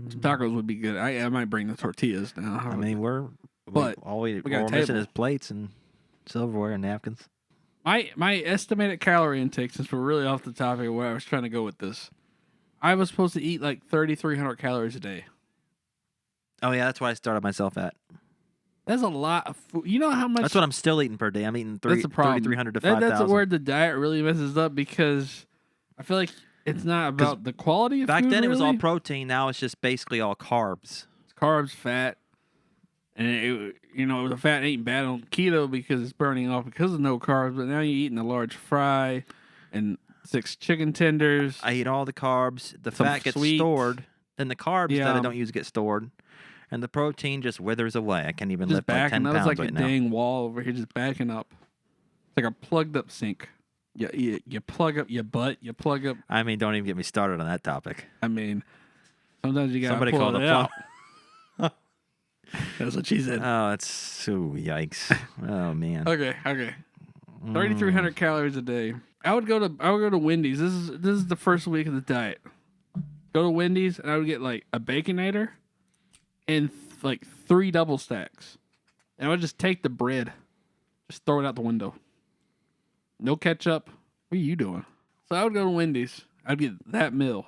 [SPEAKER 1] Some tacos would be good. I might bring the tortillas now.
[SPEAKER 2] I mean,
[SPEAKER 1] But
[SPEAKER 2] all we're
[SPEAKER 1] got a
[SPEAKER 2] missing
[SPEAKER 1] table.
[SPEAKER 2] is plates and silverware and napkins.
[SPEAKER 1] My estimated calorie intake, since we're really off the topic of where I was trying to go with this, I was supposed to eat like 3,300 calories a day.
[SPEAKER 2] Oh yeah, that's what I started myself at.
[SPEAKER 1] That's a lot of food. You know how much?
[SPEAKER 2] That's what I'm still eating per day. I'm eating
[SPEAKER 1] That's the problem.
[SPEAKER 2] 3,300 to
[SPEAKER 1] That's
[SPEAKER 2] 5,000.
[SPEAKER 1] where the diet really messes up because I feel like it's not about the quality of
[SPEAKER 2] Back
[SPEAKER 1] food.
[SPEAKER 2] then it was all
[SPEAKER 1] really.
[SPEAKER 2] protein. Now it's just basically all carbs.
[SPEAKER 1] It's carbs, fat, and the fat ain't bad on keto because it's burning off because of no carbs. But now you're eating a large fry and 6 chicken tenders.
[SPEAKER 2] I eat all the carbs. The
[SPEAKER 1] Some
[SPEAKER 2] fat gets
[SPEAKER 1] sweets.
[SPEAKER 2] stored. Then the carbs that
[SPEAKER 1] Yeah.
[SPEAKER 2] I don't use get stored. And the protein just withers away. I can't even
[SPEAKER 1] Just
[SPEAKER 2] lift like 10
[SPEAKER 1] backing up.
[SPEAKER 2] pounds
[SPEAKER 1] It's like
[SPEAKER 2] right
[SPEAKER 1] a
[SPEAKER 2] now.
[SPEAKER 1] dang wall over here, just backing up. It's like a plugged up sink. You plug up your butt. You plug up.
[SPEAKER 2] I mean, don't even get me started on that topic.
[SPEAKER 1] I mean, sometimes you gotta
[SPEAKER 2] Somebody
[SPEAKER 1] pull
[SPEAKER 2] called
[SPEAKER 1] it
[SPEAKER 2] a
[SPEAKER 1] out.
[SPEAKER 2] plumber.
[SPEAKER 1] That's what she said.
[SPEAKER 2] Oh, that's so yikes. Oh man.
[SPEAKER 1] Okay. 3,300 calories a day. I would go to Wendy's. This is the first week of the diet. Go to Wendy's and I would get like a Baconator and like 3 double stacks. And I would just take the bread, just throw it out the window. No ketchup. What are you doing? So I would go to Wendy's. I'd get that meal.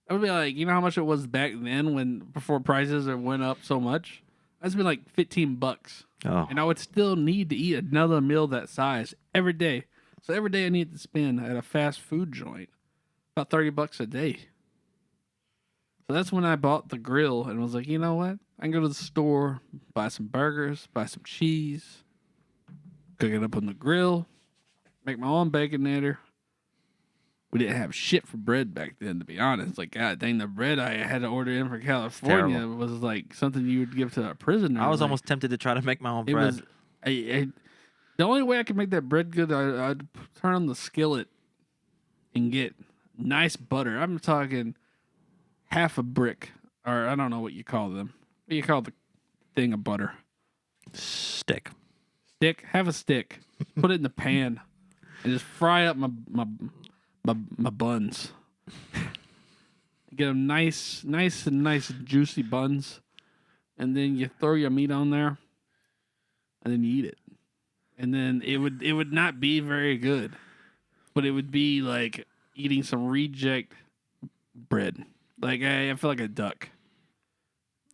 [SPEAKER 1] I would be like, you know how much it was back then before prices went up so much? That's been like $15.
[SPEAKER 2] Oh.
[SPEAKER 1] And I would still need to eat another meal that size every day. So every day I need to spend at a fast food joint about $30 a day. So that's when I bought the grill and was like, you know what? I can go to the store, buy some burgers, buy some cheese, cook it up on the grill, make my own Baconator. We didn't have shit for bread back then, to be honest. Like, God dang, the bread I had to order in for California
[SPEAKER 2] terrible.
[SPEAKER 1] was like something you would give to a prisoner.
[SPEAKER 2] I was
[SPEAKER 1] Like,
[SPEAKER 2] almost tempted to try to make my own
[SPEAKER 1] it
[SPEAKER 2] bread.
[SPEAKER 1] was. The only way I could make that bread good, I'd turn on the skillet and get nice butter. I'm talking half a brick, or I don't know what you call them. What do you call the thing of butter?
[SPEAKER 2] Stick.
[SPEAKER 1] Stick. Have a stick. Put it in the pan and just fry up my buns. Get them nice juicy buns, and then you throw your meat on there, and then you eat it. And then it would not be very good, but it would be like eating some reject bread. Like I feel like a duck.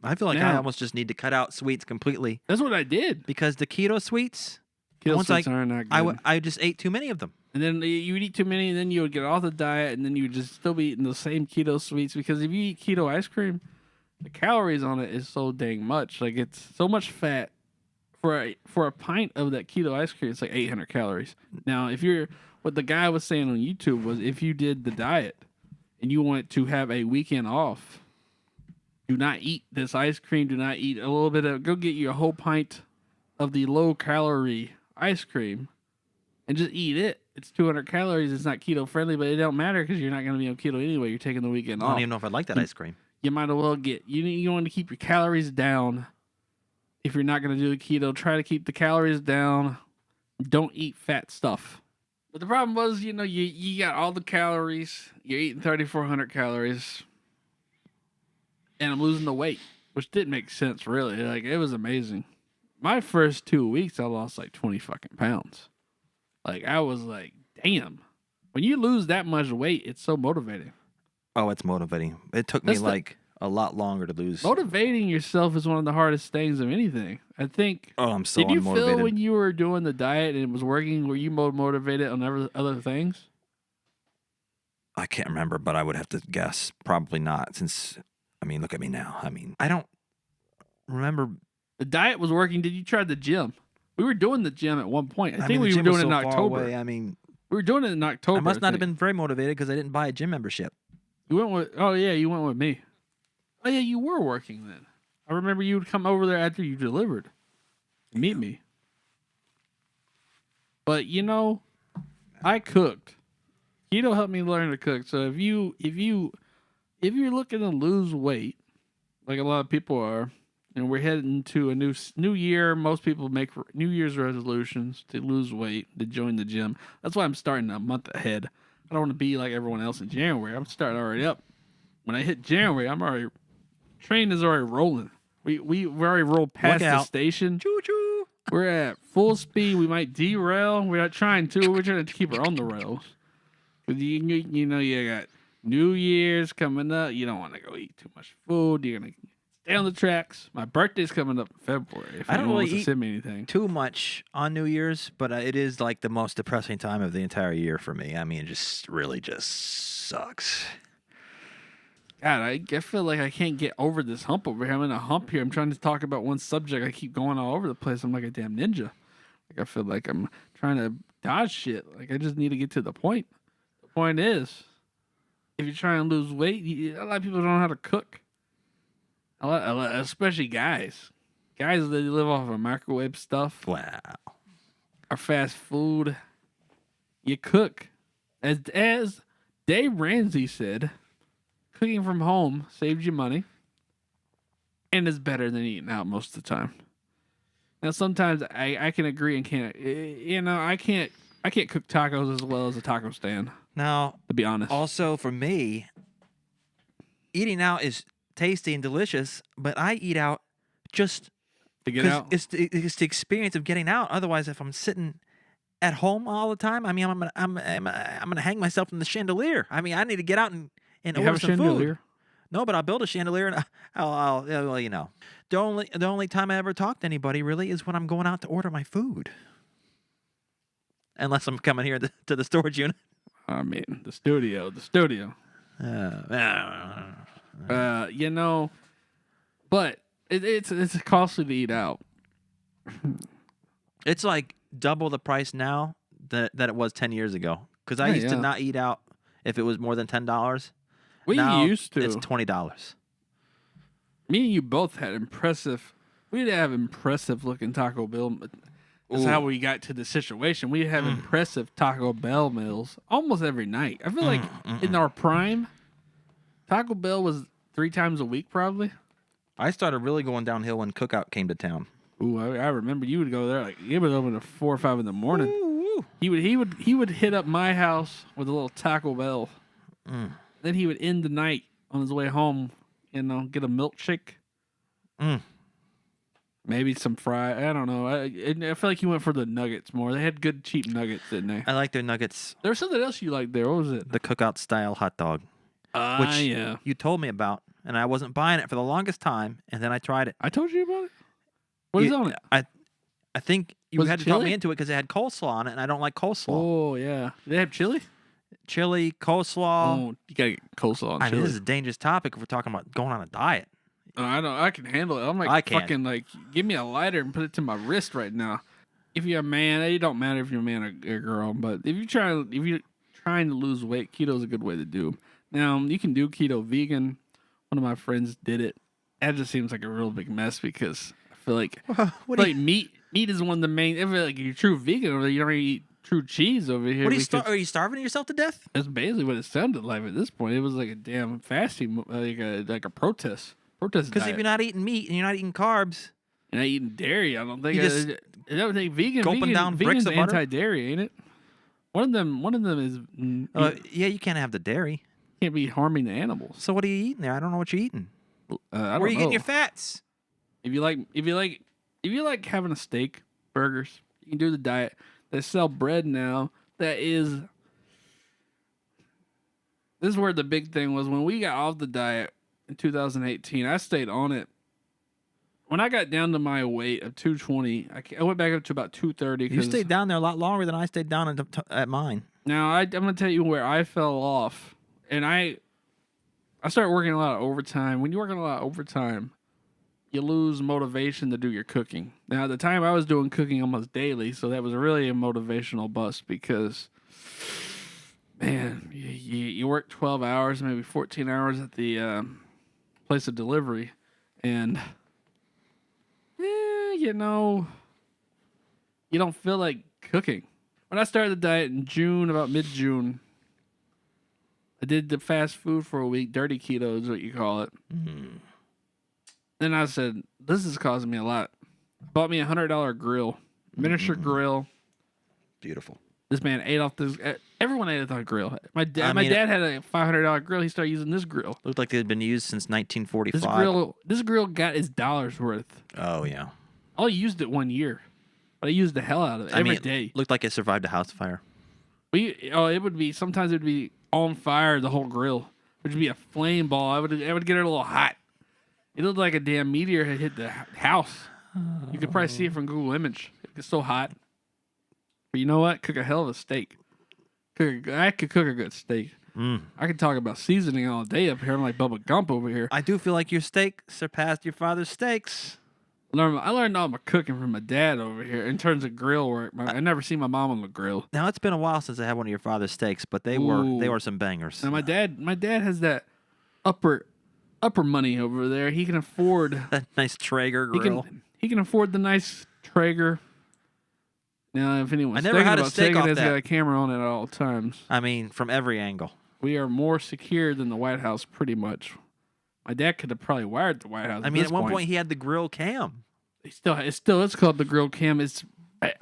[SPEAKER 2] I feel like I
[SPEAKER 1] Now-
[SPEAKER 2] almost just need to cut out sweets completely
[SPEAKER 1] That's what I did.
[SPEAKER 2] because the keto sweets,
[SPEAKER 1] Keto
[SPEAKER 2] once
[SPEAKER 1] sweets are not good.
[SPEAKER 2] I just ate too many of them.
[SPEAKER 1] And then you would eat too many, and then you would get off the diet, and then you would just still be eating the same keto sweets. Because if you eat keto ice cream, the calories on it is so dang much. Like it's so much fat. For a pint of that keto ice cream, it's like 800 calories. Now, if you're what the guy was saying on YouTube was if you did the diet and you want to have a weekend off, do not eat this ice cream. Do not eat a little bit of. Go get you a whole pint of the low calorie ice cream and just eat it. It's 200 calories. It's not keto friendly, but it don't matter because you're not going to be on keto anyway. You're taking the weekend
[SPEAKER 2] I
[SPEAKER 1] off.
[SPEAKER 2] don't even know if I like that ice cream.
[SPEAKER 1] You might as well get you want to keep your calories down. If you're not going to do the keto, try to keep the calories down. Don't eat fat stuff. But the problem was, you got all the calories. You're eating 3,400 calories. And I'm losing the weight, which didn't make sense, really. Like, it was amazing. My first 2 weeks, I lost like 20 fucking pounds. Like, I was like, damn. When you lose that much weight, it's so motivating.
[SPEAKER 2] Oh, it's motivating. It took me
[SPEAKER 1] That's
[SPEAKER 2] like a lot longer to lose.
[SPEAKER 1] Motivating yourself is one of the hardest things of anything. I think.
[SPEAKER 2] Oh, I'm so
[SPEAKER 1] Did you
[SPEAKER 2] unmotivated.
[SPEAKER 1] feel when you were doing the diet and it was working, were you motivated on other things?
[SPEAKER 2] I can't remember, but I would have to guess. Probably not, since, look at me now. I don't remember.
[SPEAKER 1] The diet was working. Did you try the gym? We were doing the gym at one point. I think
[SPEAKER 2] the
[SPEAKER 1] we were
[SPEAKER 2] gym was
[SPEAKER 1] doing it in
[SPEAKER 2] so far
[SPEAKER 1] October.
[SPEAKER 2] away.
[SPEAKER 1] We were doing it in October.
[SPEAKER 2] I must not have
[SPEAKER 1] think.
[SPEAKER 2] been very motivated because I didn't buy a gym membership.
[SPEAKER 1] You went with. Oh yeah, you went with me. Oh yeah, you were working then. I remember you would come over there after you delivered, to meet me. But I cooked. Keto helped me learn to cook. So if you're looking to lose weight, like a lot of people are, and we're heading to a new year, most people make New Year's resolutions to lose weight, to join the gym. That's why I'm starting a month ahead. I don't want to be like everyone else in January. I'm starting already up. When I hit January, train is already rolling. We've already rolled past the station.
[SPEAKER 2] Choo choo.
[SPEAKER 1] We're at full speed. We might derail. We're not trying to. We're trying to keep her on the rails. But you got New Year's coming up. You don't want to go eat too much food. You're gonna stay on the tracks. My birthday's coming up in February. If
[SPEAKER 2] I don't
[SPEAKER 1] anyone
[SPEAKER 2] really
[SPEAKER 1] wants to
[SPEAKER 2] eat
[SPEAKER 1] send me anything.
[SPEAKER 2] Too much on New Year's, but it is like the most depressing time of the entire year for me. It just really just sucks.
[SPEAKER 1] God, I feel like I can't get over this hump over here. I'm in a hump here. I'm trying to talk about one subject. I keep going all over the place. I'm like a damn ninja. Like I feel like I'm trying to dodge shit. Like I just need to get to the point. The point is, if you're trying to lose weight, a lot of people don't know how to cook. Especially guys. Guys that live off of microwave stuff
[SPEAKER 2] Wow.
[SPEAKER 1] or fast food. You cook. As Dave Ramsey said, cooking from home saves you money and is better than eating out most of the time. Now, sometimes I can agree and can't. I can't cook tacos as well as a taco stand,
[SPEAKER 2] Now,
[SPEAKER 1] to be honest.
[SPEAKER 2] also for me, eating out is tasty and delicious, but I eat out just
[SPEAKER 1] To get
[SPEAKER 2] 'cause
[SPEAKER 1] out.
[SPEAKER 2] it's the experience of getting out. Otherwise, if I'm sitting at home all the time, I'm gonna hang myself from the chandelier. I need to get out and
[SPEAKER 1] You
[SPEAKER 2] order
[SPEAKER 1] have a
[SPEAKER 2] some food.
[SPEAKER 1] chandelier?
[SPEAKER 2] No, but I'll build a chandelier and the only time I ever talk to anybody really is when I'm going out to order my food. Unless I'm coming here to the storage unit.
[SPEAKER 1] The studio. But it's costly to eat out.
[SPEAKER 2] It's like double the price now that it was 10 years ago. Because I
[SPEAKER 1] Yeah,
[SPEAKER 2] used to
[SPEAKER 1] yeah.
[SPEAKER 2] not eat out if it was more than $10.
[SPEAKER 1] We
[SPEAKER 2] Now
[SPEAKER 1] used to.
[SPEAKER 2] It's $20.
[SPEAKER 1] Me and you both had we'd have impressive looking Taco Bell. That's
[SPEAKER 2] Ooh.
[SPEAKER 1] how we got to the situation. We'd have impressive Taco Bell meals almost every night. I feel like in our prime, Taco Bell was 3 times a week probably.
[SPEAKER 2] I started really going downhill when Cookout came to town.
[SPEAKER 1] Ooh, I remember you would go there like it was open at 4 or 5 in the morning.
[SPEAKER 2] Ooh.
[SPEAKER 1] He would hit up my house with a little Taco Bell. Then he would end the night on his way home, get a milkshake. Maybe some fry. I don't know. I feel like he went for the nuggets more. They had good cheap nuggets, didn't they?
[SPEAKER 2] I like their nuggets,
[SPEAKER 1] There was something else you liked there. What was it?
[SPEAKER 2] the Cookout style hot dog. Which
[SPEAKER 1] Yeah.
[SPEAKER 2] you told me about and I wasn't buying it for the longest time, and then I tried it.
[SPEAKER 1] I told you about it. What is on it?
[SPEAKER 2] I think you
[SPEAKER 1] Was
[SPEAKER 2] had
[SPEAKER 1] it
[SPEAKER 2] to talk
[SPEAKER 1] chili?
[SPEAKER 2] me into it because it had coleslaw on it, and I don't like coleslaw.
[SPEAKER 1] Oh yeah, they have chili.
[SPEAKER 2] Chili, coleslaw.
[SPEAKER 1] Oh, you gotta get coleslaw on
[SPEAKER 2] I mean,
[SPEAKER 1] chili.
[SPEAKER 2] this is a dangerous topic if we're talking about going on a diet.
[SPEAKER 1] I don't. I can handle it. I'm like
[SPEAKER 2] I can't.
[SPEAKER 1] fucking like, give me a lighter and put it to my wrist right now. If you're a man, it don't matter if you're a man or a girl. But if you're trying to lose weight, keto is a good way to do. Now you can do keto vegan. One of my friends did it. That just seems like a real big mess because I feel like
[SPEAKER 2] What do
[SPEAKER 1] like meat is one of the main. If like you're true vegan over there, you don't really eat true cheese over here.
[SPEAKER 2] What are you
[SPEAKER 1] because
[SPEAKER 2] are you starving yourself to death?
[SPEAKER 1] That's basically what it sounded like at this point. It was like a damn fasting, like a protest
[SPEAKER 2] Because if
[SPEAKER 1] diet.
[SPEAKER 2] you're not eating meat and you're not eating carbs,
[SPEAKER 1] And I eating dairy. I don't think.
[SPEAKER 2] You just
[SPEAKER 1] I don't think vegan.
[SPEAKER 2] gulping down bricks
[SPEAKER 1] vegan's
[SPEAKER 2] of butter?
[SPEAKER 1] anti-dairy, ain't it? One of them is
[SPEAKER 2] yeah, you can't have the dairy.
[SPEAKER 1] can't be harming the animals.
[SPEAKER 2] So what are you eating there? I don't know what you're eating.
[SPEAKER 1] I
[SPEAKER 2] Where are
[SPEAKER 1] don't
[SPEAKER 2] you getting
[SPEAKER 1] know.
[SPEAKER 2] your fats?
[SPEAKER 1] If you like having a steak, burgers, you can do the diet. They sell bread now. That is. This is where the big thing was when we got off the diet in 2018. I stayed on it. When I got down to my weight of 220, I went back up to about 230.
[SPEAKER 2] You stayed down there a lot longer than I stayed down at mine.
[SPEAKER 1] Now I'm gonna tell you where I fell off, and I started working a lot of overtime. When you're working a lot of overtime, you lose motivation to do your cooking. Now at the time I was doing cooking almost daily, so that was really a motivational bust because, man, you work 12 hours, maybe 14 hours at the place of delivery, and you don't feel like cooking. When I started the diet in June, about mid-June, I did the fast food for a week. Dirty keto is what you call it.
[SPEAKER 2] Mm.
[SPEAKER 1] Then I said, this is costing me a lot. Bought me $100 grill, miniature grill.
[SPEAKER 2] Beautiful.
[SPEAKER 1] This man ate off this. Everyone ate off the grill. My
[SPEAKER 2] I mean,
[SPEAKER 1] dad had a $500 grill. He started using this grill.
[SPEAKER 2] Looked like it had been used since 1945.
[SPEAKER 1] This grill got his dollars worth.
[SPEAKER 2] Oh, yeah.
[SPEAKER 1] I only used it 1 year, but I used the hell out of it every day.
[SPEAKER 2] Looked like it survived a house fire.
[SPEAKER 1] It would be sometimes it would be on fire, the whole grill. It would be a flame ball. I would get it a little hot. It looked like a damn meteor had hit the house. You could probably see it from Google Image. It's so hot. But you know what? Cook a hell of a steak. I could cook a good steak. I could talk about seasoning all day up here. I'm like Bubba Gump over here.
[SPEAKER 2] I do feel like your steak surpassed your father's steaks.
[SPEAKER 1] I learned all my cooking from my dad over here in terms of grill work. I never seen my mom on the grill.
[SPEAKER 2] Now it's been a while since I had one of your father's steaks, but they
[SPEAKER 1] Ooh.
[SPEAKER 2] were some bangers.
[SPEAKER 1] Now my dad has that upper money over there. He can afford
[SPEAKER 2] That nice Traeger grill.
[SPEAKER 1] He can afford the nice Traeger. Now, if anyone's
[SPEAKER 2] I never
[SPEAKER 1] thinking
[SPEAKER 2] had a
[SPEAKER 1] about
[SPEAKER 2] steak
[SPEAKER 1] taking
[SPEAKER 2] off
[SPEAKER 1] it, it's
[SPEAKER 2] that.
[SPEAKER 1] got a camera on it at all times.
[SPEAKER 2] I mean, from every angle.
[SPEAKER 1] We are more secure than the White House, pretty much. My dad could have probably wired the White House.
[SPEAKER 2] I mean, at one point he had the grill cam.
[SPEAKER 1] It's called the grill cam.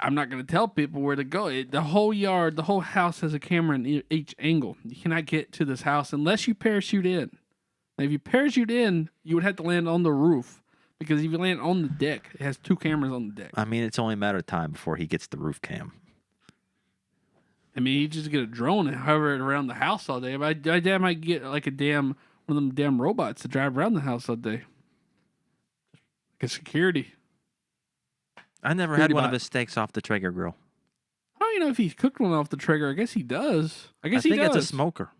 [SPEAKER 1] I'm not going to tell people where to go. The whole house has a camera in each angle. You cannot get to this house unless you parachute in. Now, if you parachute in, you would have to land on the roof because if you land on the deck, it has two cameras on the deck.
[SPEAKER 2] I mean, it's only a matter of time before he gets the roof cam.
[SPEAKER 1] I mean, he just get a drone and hover it around the house all day. My dad might get like one of them damn robots to drive around the house all day. Like a security.
[SPEAKER 2] I never had one of
[SPEAKER 1] bot.
[SPEAKER 2] his steaks off the Traeger grill.
[SPEAKER 1] I don't even know if he's cooked one off the Traeger. I guess he does. I
[SPEAKER 2] I think
[SPEAKER 1] does.
[SPEAKER 2] it's a smoker.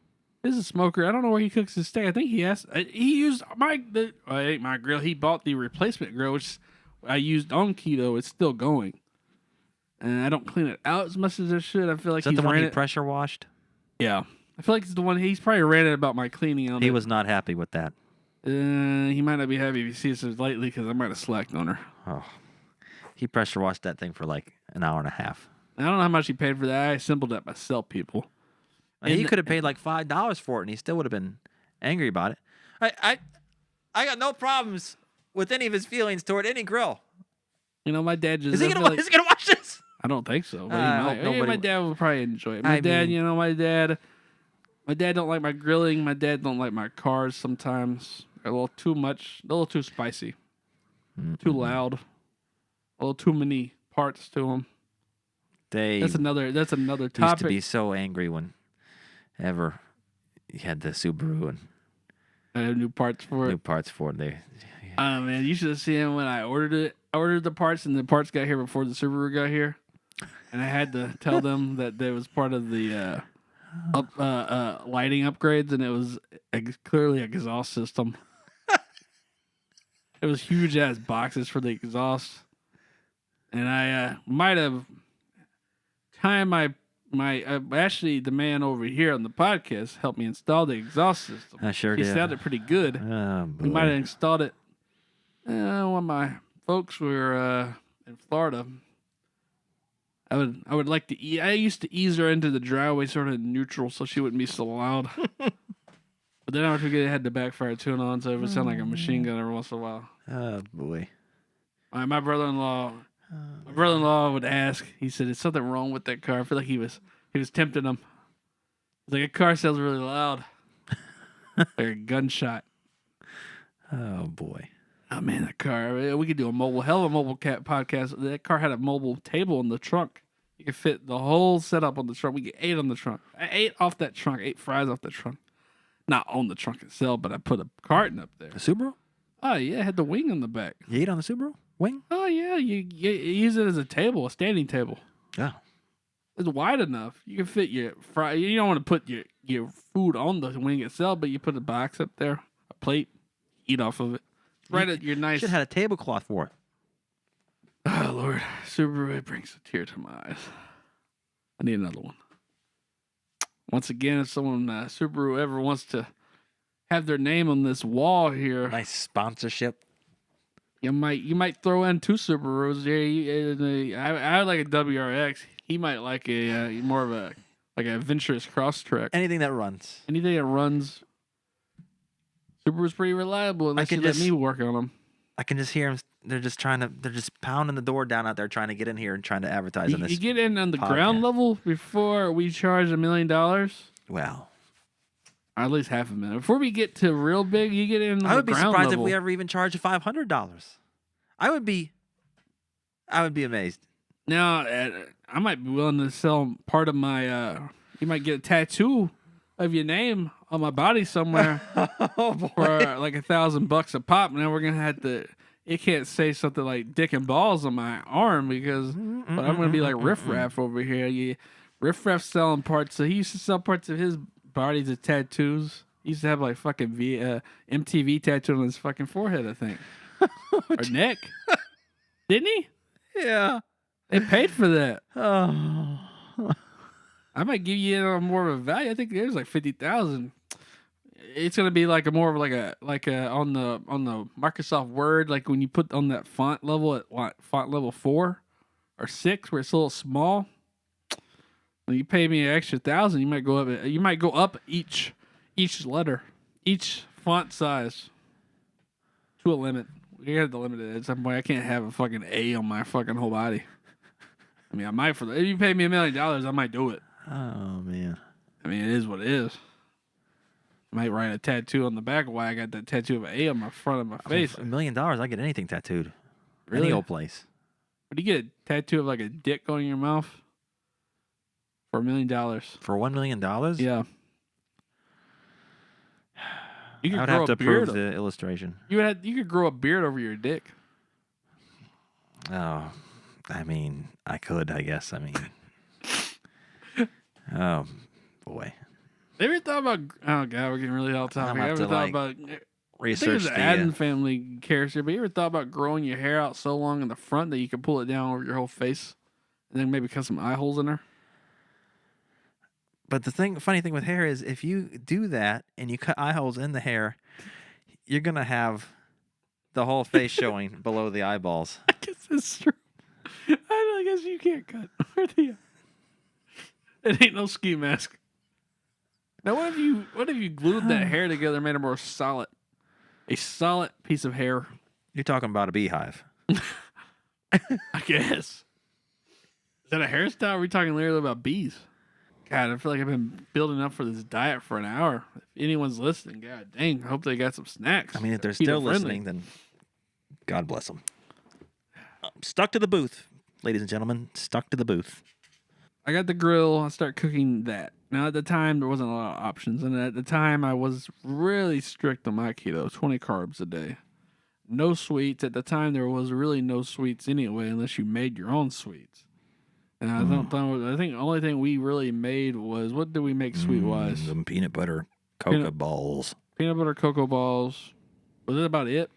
[SPEAKER 1] This is a smoker. I don't know where he cooks his steak. I think he has. He used it ain't my grill. He bought the replacement grill, which I used on keto. It's still going, and I don't clean it out as much as I should. I feel like
[SPEAKER 2] Is that
[SPEAKER 1] he's
[SPEAKER 2] the one
[SPEAKER 1] ran
[SPEAKER 2] he
[SPEAKER 1] it.
[SPEAKER 2] pressure washed?
[SPEAKER 1] Yeah, I feel like it's the one. He's probably ran it about my cleaning on it.
[SPEAKER 2] He was not happy with that.
[SPEAKER 1] He might not be happy if he sees us lately because I might have slacked on her.
[SPEAKER 2] Oh, he pressure washed that thing for like an hour and a half.
[SPEAKER 1] I don't know how much he paid for that. I assembled that myself, people.
[SPEAKER 2] He
[SPEAKER 1] And-
[SPEAKER 2] could have paid like $5 for it, and he still would have been angry about it. I got no problems with any of his feelings toward any grill.
[SPEAKER 1] You know, my dad just.
[SPEAKER 2] Is he
[SPEAKER 1] I
[SPEAKER 2] gonna
[SPEAKER 1] feel like-
[SPEAKER 2] watch this?
[SPEAKER 1] I don't think so. But
[SPEAKER 2] I
[SPEAKER 1] he
[SPEAKER 2] hope
[SPEAKER 1] might.
[SPEAKER 2] nobody
[SPEAKER 1] My
[SPEAKER 2] will.
[SPEAKER 1] dad would probably enjoy it.
[SPEAKER 2] I
[SPEAKER 1] My dad,
[SPEAKER 2] mean-
[SPEAKER 1] my dad don't like my grilling. My dad don't like my cars sometimes. They're a little too much, a little too spicy, too loud, a little too many parts to them.
[SPEAKER 2] They
[SPEAKER 1] That's another
[SPEAKER 2] used
[SPEAKER 1] topic.
[SPEAKER 2] to be so angry whenever he had the Subaru, and
[SPEAKER 1] I have new parts for
[SPEAKER 2] New
[SPEAKER 1] it.
[SPEAKER 2] parts for it. They.
[SPEAKER 1] Oh man, you should have seen it when I ordered it. I ordered the parts, and the parts got here before the Subaru got here, and I had to tell them that there was part of the lighting upgrades, and it was clearly an exhaust system. It was huge ass boxes for the exhaust, and I might have time actually the man over here on the podcast helped me install the exhaust system.
[SPEAKER 2] I sure
[SPEAKER 1] He
[SPEAKER 2] did.
[SPEAKER 1] sounded pretty good.
[SPEAKER 2] Oh,
[SPEAKER 1] We might have
[SPEAKER 2] boy.
[SPEAKER 1] installed it when my folks were in Florida. I would like to. I used to ease her into the driveway sort of neutral so she wouldn't be so loud. But then I had the backfire tune on, so it would sound like a machine gun every once in a while.
[SPEAKER 2] Oh, boy.
[SPEAKER 1] My brother-in-law would ask. He said, "Is something wrong with that car?" I feel like he was tempting him. He's like, "A car sounds really loud, like a gunshot."
[SPEAKER 2] Oh, boy.
[SPEAKER 1] Oh man, that car! We could do a hell of a mobile cat podcast. That car had a mobile table in the trunk. You could fit the whole setup on the trunk. We get 8 on the trunk. I ate off that trunk. 8 fries off the trunk. Not on the trunk itself, but I put a carton up there.
[SPEAKER 2] The Subaru?
[SPEAKER 1] Oh yeah, it had the wing on the back.
[SPEAKER 2] You ate on the Subaru wing?
[SPEAKER 1] Oh yeah, you use it as a table, a standing table.
[SPEAKER 2] Oh.
[SPEAKER 1] It's wide enough. You can fit your fry. You don't want to put your food on the wing itself, but you put a box up there, a plate, eat off of it. Right at your nice.
[SPEAKER 2] Should have had a tablecloth for it.
[SPEAKER 1] Oh Lord, Subaru, it brings a tear to my eyes. I need another one. Once again, if someone Subaru ever wants to have their name on this wall here,
[SPEAKER 2] Nice sponsorship.
[SPEAKER 1] you might throw in 2 Subarus. Yeah, I like a WRX. He might like a more of a adventurous Crosstrek.
[SPEAKER 2] Anything that runs.
[SPEAKER 1] Anything that runs. Subaru's pretty reliable unless you
[SPEAKER 2] can
[SPEAKER 1] let
[SPEAKER 2] just-
[SPEAKER 1] me work on them.
[SPEAKER 2] I can just hear them. They're just pounding the door down out there trying to get in here and trying to advertise on this.
[SPEAKER 1] You get in on the
[SPEAKER 2] podcast.
[SPEAKER 1] ground level before we charge $1 million.
[SPEAKER 2] Wow.
[SPEAKER 1] Or at least $500,000. Before we get to real big, you get in on the
[SPEAKER 2] I would be
[SPEAKER 1] ground
[SPEAKER 2] surprised
[SPEAKER 1] level.
[SPEAKER 2] if we ever even charged $500. I would be amazed.
[SPEAKER 1] Now, I might be willing to sell part of my. You might get a tattoo of your name on my body somewhere
[SPEAKER 2] Oh boy.
[SPEAKER 1] for like $1,000 a pop. Now we're gonna have to. It can't say something like "dick and balls" on my arm because, but I'm gonna be like Riff Raff over here. Yeah, Riff Raff selling parts. So he used to sell parts of his body as tattoos. He used to have like fucking MTV tattoo on his fucking forehead, I think, or neck. Didn't he?
[SPEAKER 2] Yeah.
[SPEAKER 1] They paid for that.
[SPEAKER 2] Oh.
[SPEAKER 1] I might give you more of a value. I think there's like 50,000. It's gonna be like a more of like a on the Microsoft Word, like when you put on that font level at what, font level 4 or 6, where it's a little small. When you pay me an extra 1,000, you might go up. You might go up each letter, each font size to a limit. You have to limit it at some point. I can't have a fucking A on my fucking whole body. I mean, I might if you pay me $1 million, I might do it.
[SPEAKER 2] Oh man.
[SPEAKER 1] I mean, it is what it is. I might write a tattoo on the back of why I got that tattoo of an A on my front of my face.
[SPEAKER 2] For $1 million, I get anything tattooed.
[SPEAKER 1] Really?
[SPEAKER 2] Any old place.
[SPEAKER 1] Would you get a tattoo of like a dick on your mouth for $1 million?
[SPEAKER 2] For $1 million?
[SPEAKER 1] Yeah. You could
[SPEAKER 2] I would
[SPEAKER 1] grow
[SPEAKER 2] have to
[SPEAKER 1] a beard.
[SPEAKER 2] approve the illustration.
[SPEAKER 1] You could grow a beard over your dick.
[SPEAKER 2] Oh, I mean, I could, I guess. I mean, oh boy,
[SPEAKER 1] Have you ever thought about? Oh god, we're getting really off topic.
[SPEAKER 2] I'm
[SPEAKER 1] Have
[SPEAKER 2] gonna
[SPEAKER 1] you ever
[SPEAKER 2] have
[SPEAKER 1] thought
[SPEAKER 2] to,
[SPEAKER 1] about? I think
[SPEAKER 2] research
[SPEAKER 1] there's
[SPEAKER 2] the.
[SPEAKER 1] an Adam family character, but you ever thought about growing your hair out so long in the front that you could pull it down over your whole face, and then maybe cut some eye holes in there?
[SPEAKER 2] But the funny thing with hair is, if you do that and you cut eye holes in the hair, you're gonna have the whole face showing below the eyeballs.
[SPEAKER 1] I guess that's true. I guess you can't cut. It ain't no ski mask. Now, what if you glued that hair together and made it more solid? A solid piece of hair,
[SPEAKER 2] You're talking about a beehive.
[SPEAKER 1] I guess. Is that a hairstyle? Or are we talking literally about bees? God, I feel like I've been building up for this diet for an hour. If anyone's listening, god dang, I hope they got some snacks.
[SPEAKER 2] I mean, if they're
[SPEAKER 1] Keto
[SPEAKER 2] still
[SPEAKER 1] friendly.
[SPEAKER 2] listening, then God bless them. Stuck to the booth, ladies and gentlemen. Stuck to the booth.
[SPEAKER 1] I got the grill. I'll start cooking that. Now, at the time, there wasn't a lot of options. And at the time, I was really strict on my keto 20 carbs a day. No sweets. At the time, there was really no sweets anyway, unless you made your own sweets. And I think the only thing we really made was, what did we make sweet wise?
[SPEAKER 2] Them peanut butter cocoa balls.
[SPEAKER 1] Peanut butter cocoa balls. Was it about it?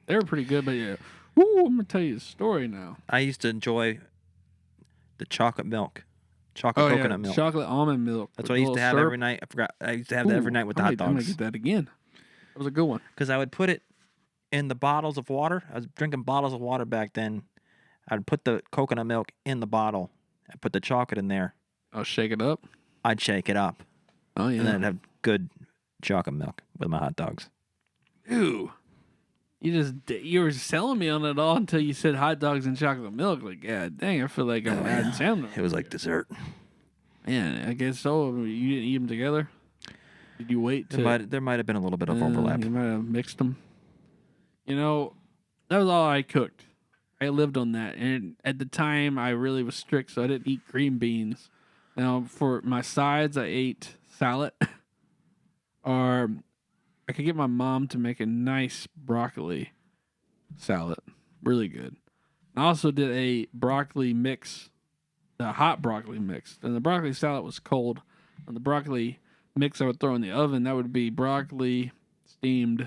[SPEAKER 1] They were pretty good, but yeah. Woo, I'm going to tell you a story now.
[SPEAKER 2] I used to enjoy the chocolate milk. Chocolate coconut milk.
[SPEAKER 1] Chocolate almond milk.
[SPEAKER 2] That's what I used to have every night. I forgot. I used to have that every night with the hot dogs.
[SPEAKER 1] I'm going to get that again. That was a good one.
[SPEAKER 2] Because I would put it in the bottles of water. I was drinking bottles of water back then. I'd put the coconut milk in the bottle. I'd put the chocolate in there.
[SPEAKER 1] I'll shake it up.
[SPEAKER 2] I'd shake it up.
[SPEAKER 1] Oh, yeah.
[SPEAKER 2] And then I'd have good chocolate milk with my hot dogs.
[SPEAKER 1] Ew. You were selling me on it all until you said hot dogs and chocolate milk. Like, God dang, I feel like I'm adding salmon.
[SPEAKER 2] It was like dessert.
[SPEAKER 1] Yeah, I guess so. You didn't eat them together? Did you wait to...
[SPEAKER 2] There might have been a little bit of overlap.
[SPEAKER 1] You might have mixed them. You know, that was all I cooked. I lived on that. And at the time, I really was strict, so I didn't eat green beans. Now, for my sides, I ate salad. Or I could get my mom to make a nice broccoli salad. Really good. I also did a broccoli mix, the hot broccoli mix. And the broccoli salad was cold. And the broccoli mix I would throw in the oven, that would be broccoli steamed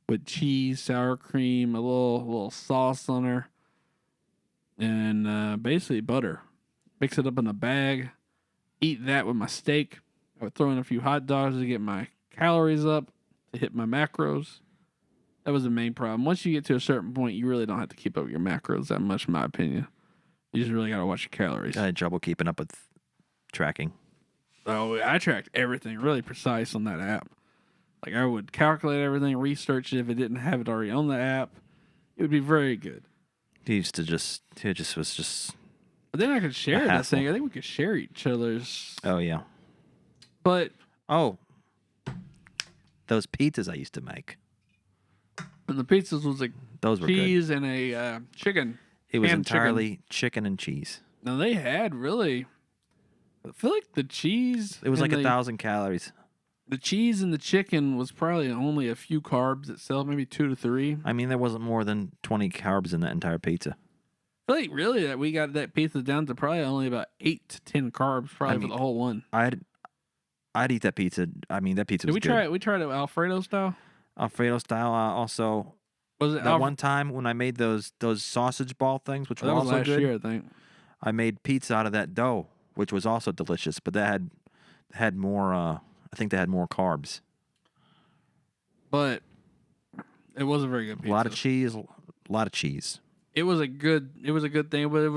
[SPEAKER 1] with cheese, sour cream, a little sauce on her, and basically butter. Mix it up in a bag. Eat that with my steak. I would throw in a few hot dogs to get my calories up, to hit my macros. That was the main problem. Once you get to a certain point, you really don't have to keep up your macros that much, in my opinion. You just really got to watch your calories.
[SPEAKER 2] I had trouble keeping up with tracking.
[SPEAKER 1] Oh, I tracked everything really precise on that app. Like, I would calculate everything, research it if it didn't have it already on the app. It would be very good.
[SPEAKER 2] He was just.
[SPEAKER 1] But then I could share that
[SPEAKER 2] hassle.
[SPEAKER 1] thing. I think we could share each other's.
[SPEAKER 2] Oh, yeah.
[SPEAKER 1] But
[SPEAKER 2] Oh. Those pizzas I used to make.
[SPEAKER 1] and the pizzas was like
[SPEAKER 2] Those were
[SPEAKER 1] cheese and a chicken.
[SPEAKER 2] It was
[SPEAKER 1] canned
[SPEAKER 2] entirely chicken and cheese.
[SPEAKER 1] Now, they had really. I feel like the cheese.
[SPEAKER 2] It was
[SPEAKER 1] and
[SPEAKER 2] like 1,000 calories.
[SPEAKER 1] The cheese and the chicken was probably only a few carbs itself, maybe 2 to 3.
[SPEAKER 2] I mean, there wasn't more than 20 carbs in that entire pizza.
[SPEAKER 1] I feel like really that we got that pizza down to probably only about 8 to 10 carbs, probably for the whole one.
[SPEAKER 2] I'd eat that pizza. I mean, that pizza was good.
[SPEAKER 1] Did we try it? We tried it Alfredo style.
[SPEAKER 2] Alfredo style. Also,
[SPEAKER 1] Was it
[SPEAKER 2] that one time when I made those sausage ball things, which were
[SPEAKER 1] that was
[SPEAKER 2] also
[SPEAKER 1] last
[SPEAKER 2] good.
[SPEAKER 1] year, I think.
[SPEAKER 2] I made pizza out of that dough, which was also delicious, but that had more. I think they had more carbs.
[SPEAKER 1] But it was a very good pizza.
[SPEAKER 2] A lot of cheese.
[SPEAKER 1] It was a good thing, but it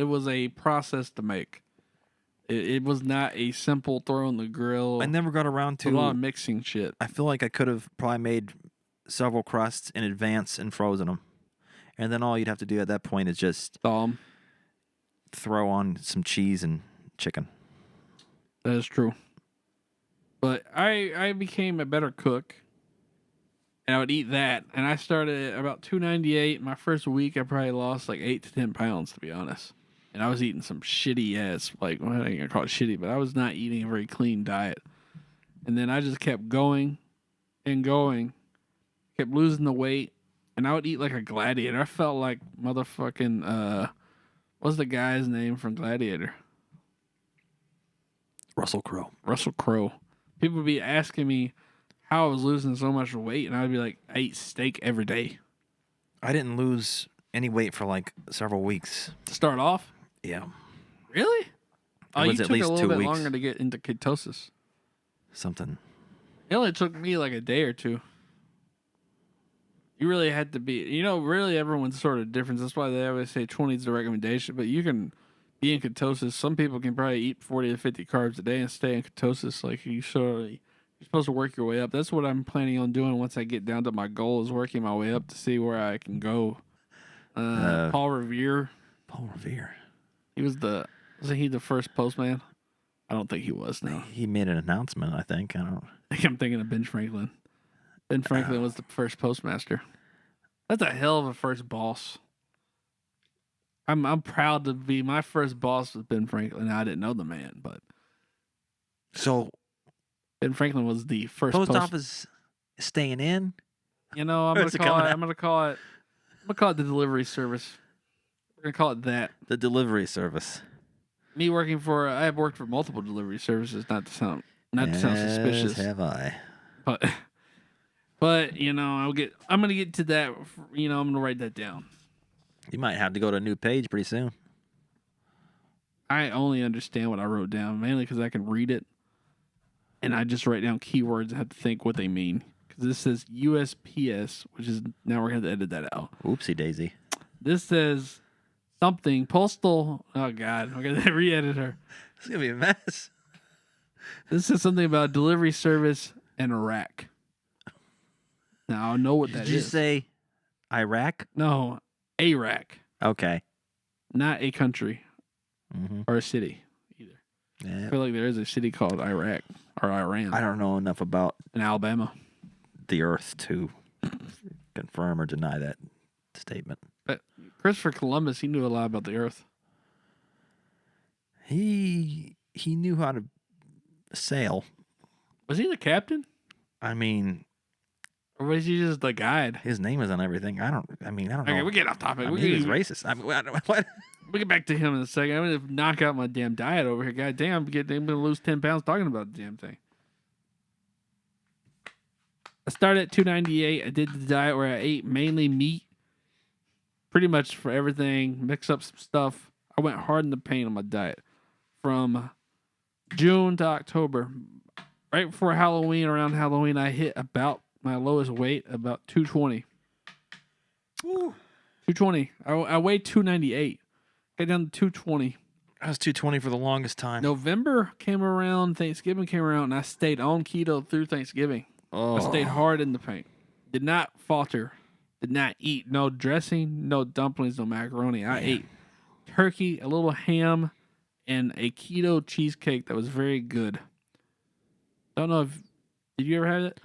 [SPEAKER 1] was a process to make. It was not a simple throw on the grill.
[SPEAKER 2] I never got around to
[SPEAKER 1] a lot of mixing shit.
[SPEAKER 2] I feel like I could have probably made several crusts in advance and frozen them, and then all you'd have to do at that point is just throw on some cheese and chicken.
[SPEAKER 1] That is true. But I became a better cook, and I would eat that. And I started at about 298. My first week, I probably lost like 8 to 10 pounds, to be honest. And I was eating some shitty ass, like, well, I ain't gonna call it shitty, but I was not eating a very clean diet. And then I just kept going and going, kept losing the weight, and I would eat like a gladiator. I felt like motherfucking, what's the guy's name from Gladiator?
[SPEAKER 2] Russell Crowe.
[SPEAKER 1] Russell Crowe. People would be asking me how I was losing so much weight, and I'd be like, I eat steak every day.
[SPEAKER 2] I didn't lose any weight for like several weeks.
[SPEAKER 1] To start off?
[SPEAKER 2] Yeah.
[SPEAKER 1] Really? Oh, you
[SPEAKER 2] was at
[SPEAKER 1] took
[SPEAKER 2] least
[SPEAKER 1] a
[SPEAKER 2] 2
[SPEAKER 1] little bit
[SPEAKER 2] weeks.
[SPEAKER 1] longer to get into ketosis.
[SPEAKER 2] Something.
[SPEAKER 1] It only took me like a day or two. You really had to be, really everyone's sort of different. That's why they always say 20 is the recommendation, but you can be in ketosis. Some people can probably eat 40 to 50 carbs a day and stay in ketosis. Like you're supposed to work your way up. That's what I'm planning on doing once I get down to my goal, is working my way up to see where I can go. Paul Revere. Wasn't he the first postman? I don't think he was. No,
[SPEAKER 2] He made an announcement, I think.
[SPEAKER 1] I think I'm thinking of Ben Franklin. Ben Franklin was the first postmaster. That's a hell of a first boss. I'm proud to be. My first boss was Ben Franklin. I didn't know the man, but
[SPEAKER 2] So
[SPEAKER 1] Ben Franklin was the first
[SPEAKER 2] post office is staying in.
[SPEAKER 1] You know, I'm
[SPEAKER 2] Or
[SPEAKER 1] gonna
[SPEAKER 2] is it
[SPEAKER 1] call it.
[SPEAKER 2] coming out?
[SPEAKER 1] I'm gonna call it. I'm gonna call it the delivery service. We're gonna call it that.
[SPEAKER 2] The delivery service.
[SPEAKER 1] Me working for. I have worked for multiple delivery services. Not to sound
[SPEAKER 2] As
[SPEAKER 1] suspicious,
[SPEAKER 2] have I.
[SPEAKER 1] but you know, I'm gonna get to that. You know, I'm gonna write that down.
[SPEAKER 2] You might have to go to a new page pretty soon.
[SPEAKER 1] I only understand what I wrote down mainly because I can read it, and I just write down keywords and have to think what they mean. Because this says USPS, which is now we're gonna have to edit that out.
[SPEAKER 2] Oopsie daisy.
[SPEAKER 1] This says something postal. Oh God, we're gonna re-edit her.
[SPEAKER 2] It's gonna be a mess.
[SPEAKER 1] This is something about delivery service in Iraq. Now I know what that
[SPEAKER 2] Did you
[SPEAKER 1] is.
[SPEAKER 2] say Iraq?
[SPEAKER 1] No, Iraq,
[SPEAKER 2] Okay.
[SPEAKER 1] not a country
[SPEAKER 2] Mm-hmm.
[SPEAKER 1] or a city either. I
[SPEAKER 2] Yeah.
[SPEAKER 1] feel like there is a city called Iraq or Iran
[SPEAKER 2] I don't know enough about
[SPEAKER 1] in Alabama.
[SPEAKER 2] the Earth to confirm or deny that statement.
[SPEAKER 1] But Christopher Columbus, he knew a lot about the Earth.
[SPEAKER 2] He knew how to sail.
[SPEAKER 1] Was he the captain
[SPEAKER 2] I mean,
[SPEAKER 1] or was he just the guide?
[SPEAKER 2] his name is on everything. I don't know.
[SPEAKER 1] Okay, we get off topic.
[SPEAKER 2] I mean, he was racist. I mean, what?
[SPEAKER 1] We'll get back to him in a second. I'm gonna knock out my damn diet over here. God damn, I'm gonna lose 10 pounds talking about the damn thing. I started at 298. I did the diet where I ate mainly meat, pretty much for everything. Mix up some stuff. I went hard in the paint on my diet from June to October. Right before Halloween, around Halloween, I hit about my lowest weight, about 220.
[SPEAKER 2] Woo.
[SPEAKER 1] 220. I weighed 298. Got down to 220.
[SPEAKER 2] I was 220 for the longest time.
[SPEAKER 1] November came around, Thanksgiving came around, and I stayed on keto through Thanksgiving.
[SPEAKER 2] Oh.
[SPEAKER 1] I stayed hard in the paint. Did not falter. Did not eat no dressing, no dumplings, no macaroni. I ate turkey, a little ham, and a keto cheesecake that was very good. Don't know if did you ever have it?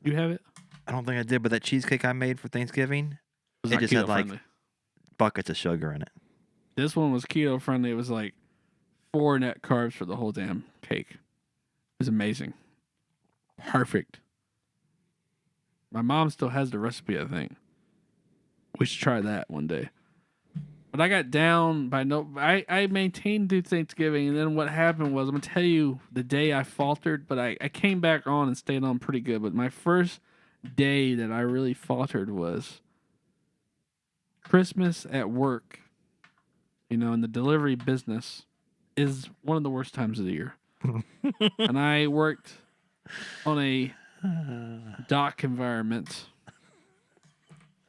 [SPEAKER 1] Did you have it?
[SPEAKER 2] I don't think I did, but that cheesecake I made for Thanksgiving,
[SPEAKER 1] Was
[SPEAKER 2] it
[SPEAKER 1] not
[SPEAKER 2] just had
[SPEAKER 1] keto
[SPEAKER 2] like
[SPEAKER 1] friendly.
[SPEAKER 2] buckets of sugar in it.
[SPEAKER 1] This one was keto friendly. It was like 4 net carbs for the whole damn cake. It was amazing. Perfect. My mom still has the recipe, I think. We should try that one day. But I got down by I maintained through Thanksgiving, and then what happened was, I'm going to tell you the day I faltered, but I came back on and stayed on pretty good. But my first day that I really faltered was Christmas at work. You know, in the delivery business is one of the worst times of the year. And I worked on a dock environment,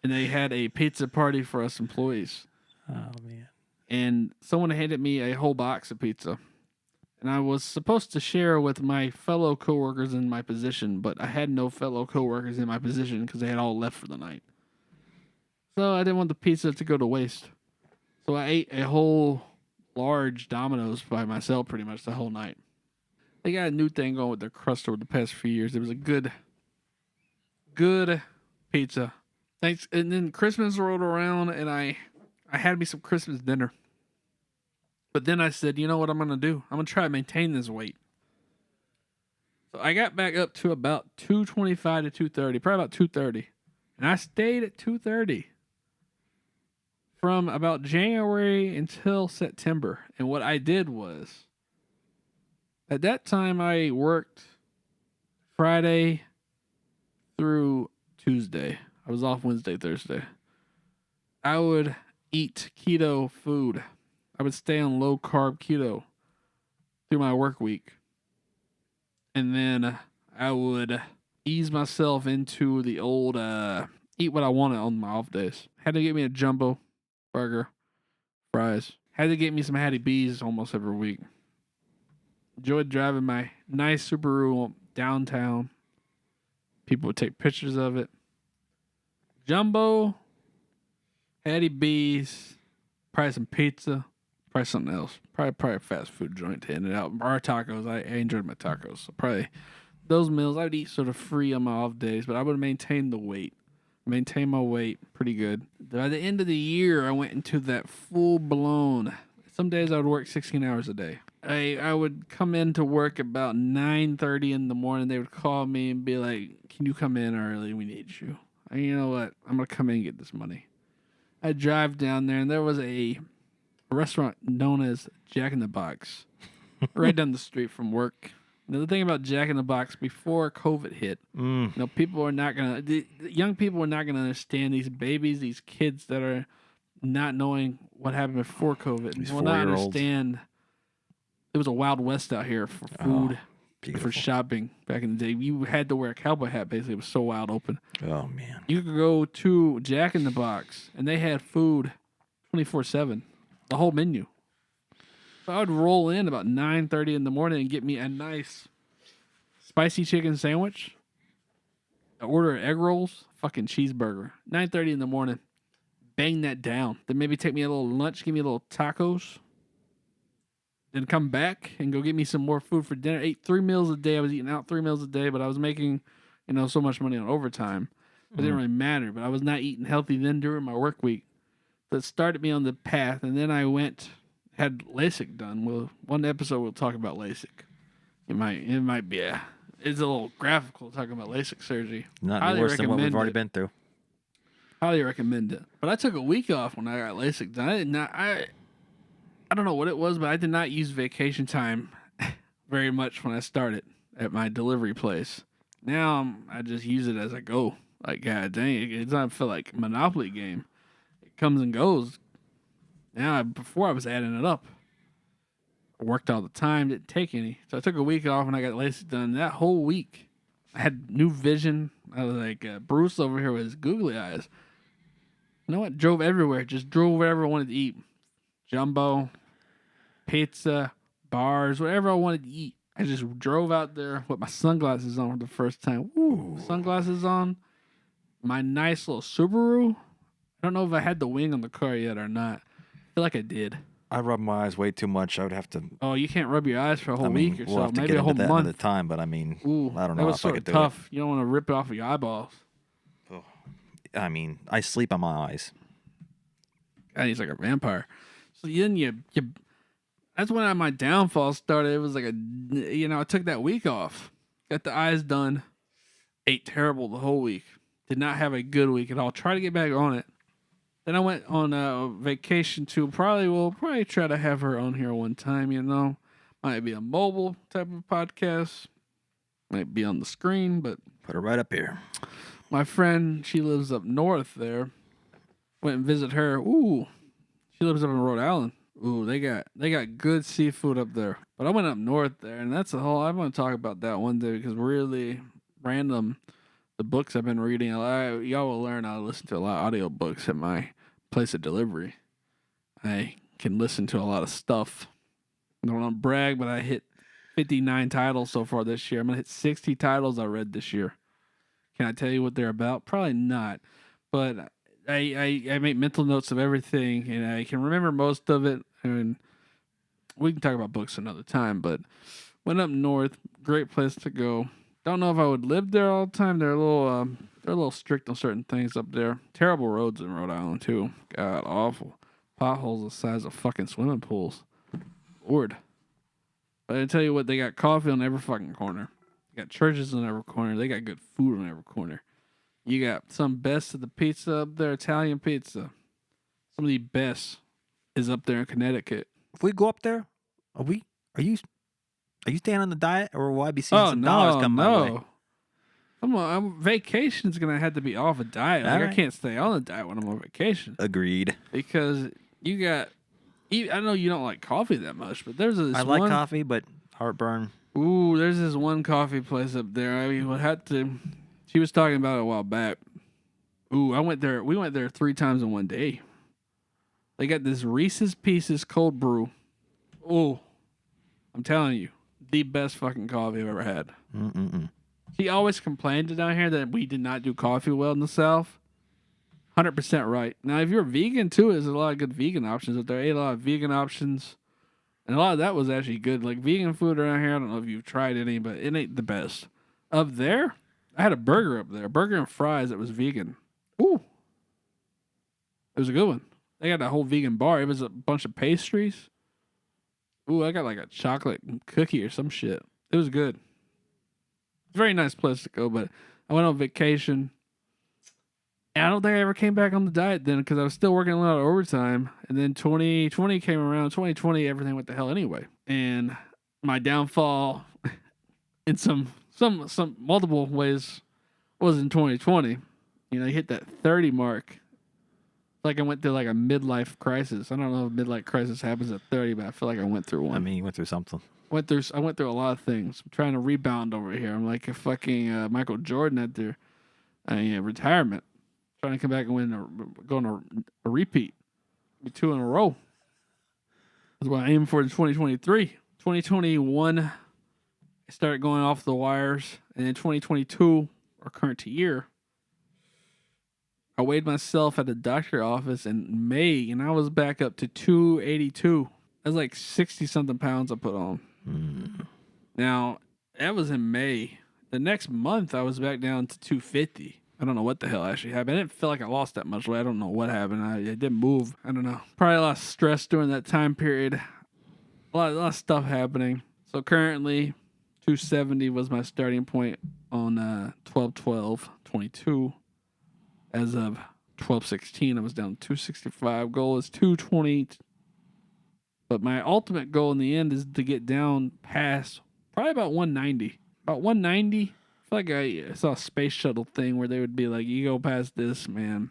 [SPEAKER 1] and they had a pizza party for us employees.
[SPEAKER 2] Oh man.
[SPEAKER 1] And someone handed me a whole box of pizza. And I was supposed to share with my fellow coworkers in my position, but I had no fellow coworkers in my position because they had all left for the night. So I didn't want the pizza to go to waste. So I ate a whole large Domino's by myself pretty much the whole night. They got a new thing going with their crust over the past few years. It was a good pizza. Thanks. And then Christmas rolled around, and I had me some Christmas dinner. But then I said, you know what I'm going to do? I'm going to try to maintain this weight. So I got back up to about 225 to 230, probably about 230. And I stayed at 230 from about January until September. And what I did was, at that time I worked Friday through Tuesday. I was off Wednesday, Thursday. I would eat keto food. I would stay on low carb keto through my work week. And then I would ease myself into the old eat what I wanted on my off days. Had to get me a jumbo burger, fries. Had to get me some Hattie B's almost every week. Enjoyed driving my nice Subaru downtown. People would take pictures of it. Jumbo, Hattie B's, probably some pizza, probably something else. Probably a fast food joint to end it out. Our tacos, I enjoyed my tacos. So probably those meals I would eat sort of free on my off days, but I would maintain the weight. Maintain my weight pretty good. By the end of the year, I went into that full blown. Some days I would work 16 hours a day. I would come into work about 9:30 in the morning. They would call me and be like, "Can you come in early? We need you." And you know what? I'm gonna come in and get this money. I drive down there, and there was a restaurant known as Jack in the Box right down the street from work. Now, the thing about Jack in the Box before COVID hit, people are not gonna, the young people are not gonna understand these babies, these kids that are not knowing what happened before COVID.
[SPEAKER 2] These
[SPEAKER 1] Will not
[SPEAKER 2] 4-year-olds.
[SPEAKER 1] understand. It was a wild west out here for food, for
[SPEAKER 2] Beautiful.
[SPEAKER 1] shopping back in the day. You had to wear a cowboy hat. Basically, it was so wide open.
[SPEAKER 2] Oh man.
[SPEAKER 1] You could go to Jack in the Box, and they had food 24/7, the whole menu. So I would roll in about 9:30 in the morning and get me a nice spicy chicken sandwich. I order egg rolls, fucking cheeseburger. 9:30 in the morning, bang that down. Then maybe take me a little lunch, give me a little tacos. Then come back and go get me some more food for dinner. Ate 3 meals a day. I was eating out 3 meals a day, but I was making, so much money on overtime. It didn't really matter, but I was not eating healthy then during my work week. That started me on the path, and then I had LASIK done. Well, one episode we'll talk about LASIK. It might be it's a little graphical talking about LASIK surgery.
[SPEAKER 2] Not
[SPEAKER 1] Highly
[SPEAKER 2] any worse than what we've
[SPEAKER 1] recommend
[SPEAKER 2] already
[SPEAKER 1] it.
[SPEAKER 2] been through.
[SPEAKER 1] Highly recommend it. But I took a week off when I got LASIK done. I don't know what it was, but I did not use vacation time very much when I started at my delivery place. Now I just use it as I go. Like, god dang, it doesn't feel like a Monopoly game. It comes and goes. Now, before I was adding it up. I worked all the time, didn't take any. So I took a week off and I got LASIK done. That whole week, I had new vision. I was like, Bruce over here with his googly eyes. You know what? Drove everywhere. Just drove wherever I wanted to eat. Jumbo, pizza, bars, whatever I wanted to eat. I just drove out there with my sunglasses on for the first time. Woo! Sunglasses on. My nice little Subaru. I don't know if I had the wing on the car yet or not. I feel like I did.
[SPEAKER 2] I rub my eyes way too much. I would have to.
[SPEAKER 1] Oh, you can't rub your eyes for a whole week or
[SPEAKER 2] we'll
[SPEAKER 1] so.
[SPEAKER 2] have to
[SPEAKER 1] Maybe
[SPEAKER 2] get
[SPEAKER 1] a whole
[SPEAKER 2] into that
[SPEAKER 1] month.
[SPEAKER 2] another time, but I mean,
[SPEAKER 1] Ooh,
[SPEAKER 2] I don't
[SPEAKER 1] that
[SPEAKER 2] know
[SPEAKER 1] was
[SPEAKER 2] if I
[SPEAKER 1] sort
[SPEAKER 2] could
[SPEAKER 1] of
[SPEAKER 2] do
[SPEAKER 1] tough. You don't want to rip it off of your eyeballs.
[SPEAKER 2] it. I mean, I sleep on my eyes.
[SPEAKER 1] God, he's like a vampire. So then you that's when my downfall started. It was like I took that week off, got the eyes done, ate terrible the whole week. Did not have a good week at all. Tried to get back on it. Then I went on a vacation to probably try to have her on here one time, Might be a mobile type of podcast. Might be on the screen, but
[SPEAKER 2] Put it right up here.
[SPEAKER 1] my friend, she lives up north there. Went and visit her. Ooh. She lives up in Rhode Island. Ooh, they got good seafood up there. But I went up north there, and that's a whole. I want to talk about that one day because really random. The books I've been reading, y'all will learn I listen to a lot of audiobooks at my place of delivery. I can listen to a lot of stuff. I don't want to brag, but I hit 59 titles so far this year. I'm going to hit 60 titles I read this year. Can I tell you what they're about? Probably not. But I make mental notes of everything, and I can remember most of it. And we can talk about books another time, but went up north. Great place to go. Don't know if I would live there all the time. They're a little strict on certain things up there. Terrible roads in Rhode Island too. God, awful. Potholes the size of fucking swimming pools. Lord. But I tell you what, they got coffee on every fucking corner. They got churches on every corner. They got good food on every corner. You got some best of the pizza up there, Italian pizza. Some of the best is up there in Connecticut.
[SPEAKER 2] If we go up there, are you staying on the diet, or will I be seeing some dollars come my way?
[SPEAKER 1] Vacation's gonna have to be off a diet. Like,
[SPEAKER 2] Alright.
[SPEAKER 1] I can't stay on a diet when I'm on vacation
[SPEAKER 2] Agreed.
[SPEAKER 1] because you got. I know you don't like coffee that much, but there's this
[SPEAKER 2] I like
[SPEAKER 1] one.
[SPEAKER 2] coffee, but heartburn.
[SPEAKER 1] Ooh, there's this one coffee place up there. I mean, would have to. She was talking about it a while back. Ooh, I went there. We went there 3 times in one day. They got this Reese's Pieces cold brew. Ooh, I'm telling you, the best fucking coffee I've ever had.
[SPEAKER 2] Mm-mm-mm.
[SPEAKER 1] She always complained down here that we did not do coffee well in the South. 100% right. Now, if you're vegan too, there's a lot of good vegan options up there. I ate a lot of vegan options. And a lot of that was actually good. Like vegan food around here, I don't know if you've tried any, but it ain't the best. Up there, I had a burger up there. Burger and fries that was vegan. Ooh. It was a good one. They got that whole vegan bar. It was a bunch of pastries. Ooh, I got like a chocolate cookie or some shit. It was good. Very nice place to go, but I went on vacation. And I don't think I ever came back on the diet then because I was still working a lot of overtime. And then 2020 came around. 2020, everything went to hell anyway. And my downfall in some multiple ways was in 2020. You know, you hit that 30 mark. Like I went through like a midlife crisis. I don't know if midlife crisis happens at 30, but I feel like I went through one.
[SPEAKER 2] I mean, you went through something.
[SPEAKER 1] I went through a lot of things. I'm trying to rebound over here. I'm like a fucking Michael Jordan at their retirement. Trying to come back and go on a repeat. Be 2 in a row. That's what I aim for in 2023. 2021, I started going off the wires. And in 2022, our current year, I weighed myself at the doctor's office in May, and I was back up to 282. That's like 60-something pounds I put on. Now, that was in May. The next month, I was back down to 250. I don't know what the hell actually happened. I didn't feel like I lost that much weight. I don't know what happened. I didn't move. I don't know. Probably a lot of stress during that time period. A lot of stuff happening. So currently, 270 was my starting point on 12/12/22. As of 12/16, I was down to 265. Goal is 220. But my ultimate goal in the end is to get down past probably about 190. About 190. I feel like I saw a space shuttle thing where they would be like, you go past this, man,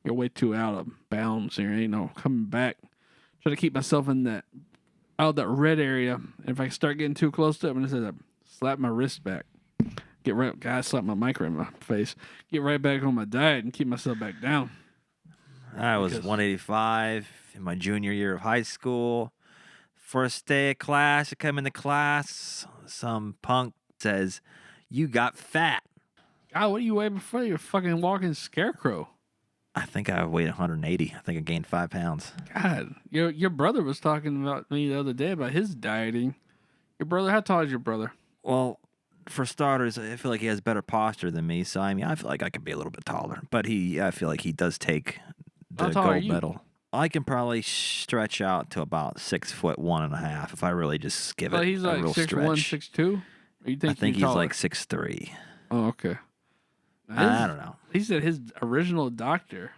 [SPEAKER 1] you're way too out of bounds. There ain't no coming back. Try to keep myself in that out of that red area. And if I start getting too close to it, I'm gonna slap my wrist back. Get right, guys, slap my mic right in my face. Get right back on my diet and keep myself back down.
[SPEAKER 2] I was 185 in my junior year of high school. First day of class, I come into class. Some punk says, "You got fat."
[SPEAKER 1] God, what are you weighing before? You're a fucking walking scarecrow.
[SPEAKER 2] I think I weighed 180. I think I gained 5 pounds.
[SPEAKER 1] God, your brother was talking about me the other day about his dieting. Your brother, how tall is your brother?
[SPEAKER 2] Well, for starters, I feel like he has better posture than me. So, I mean, I feel like I could be a little bit taller. But I feel like he does take the
[SPEAKER 1] How tall are
[SPEAKER 2] gold
[SPEAKER 1] you?
[SPEAKER 2] medal. I can probably stretch out to about 6'1.5" if I really just give
[SPEAKER 1] Well,
[SPEAKER 2] it
[SPEAKER 1] he's
[SPEAKER 2] a
[SPEAKER 1] like
[SPEAKER 2] real
[SPEAKER 1] 6'1",
[SPEAKER 2] stretch.
[SPEAKER 1] 6'2". You think
[SPEAKER 2] I think
[SPEAKER 1] you're
[SPEAKER 2] he's
[SPEAKER 1] taller?
[SPEAKER 2] like 6'3".
[SPEAKER 1] Oh, okay.
[SPEAKER 2] I don't know.
[SPEAKER 1] He said his original doctor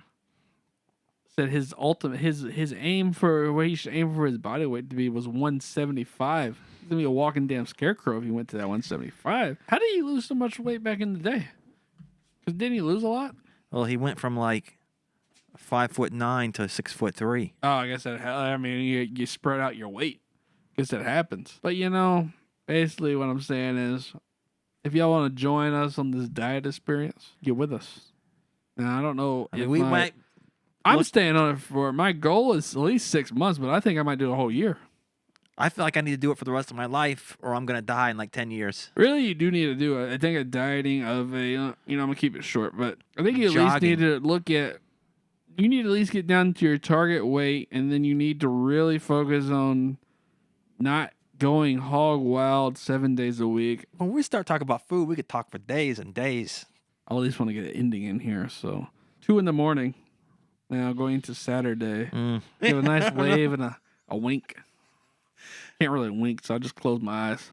[SPEAKER 1] said his ultimate his aim for where he should aim for his body weight to be was 175. He's gonna be a walking damn scarecrow if he went to that 175. How did he lose so much weight back in the day? Because didn't he lose a lot?
[SPEAKER 2] Well, he went from like 5'9" to 6'3".
[SPEAKER 1] Oh, I guess that. I mean, you spread out your weight. Guess that happens. But basically, what I'm saying is, if y'all want to join us on this diet experience, get with us. Now, I don't know.
[SPEAKER 2] I mean, we might.
[SPEAKER 1] I'm staying on it for. My goal is at least 6 months, but I think I might do a whole year.
[SPEAKER 2] I feel like I need to do it for the rest of my life, or I'm gonna die in like 10 years.
[SPEAKER 1] Really, you do need to do it. I think a dieting of a. I'm gonna keep it short, but I think you at least need to look at. You need to at least get down to your target weight, and then you need to really focus on not going hog wild 7 days a week.
[SPEAKER 2] When we start talking about food, we could talk for days and days.
[SPEAKER 1] I at least want to get an ending in here. So 2 a.m. now going into Saturday. Give a nice wave and a wink. Can't really wink, so I just close my eyes.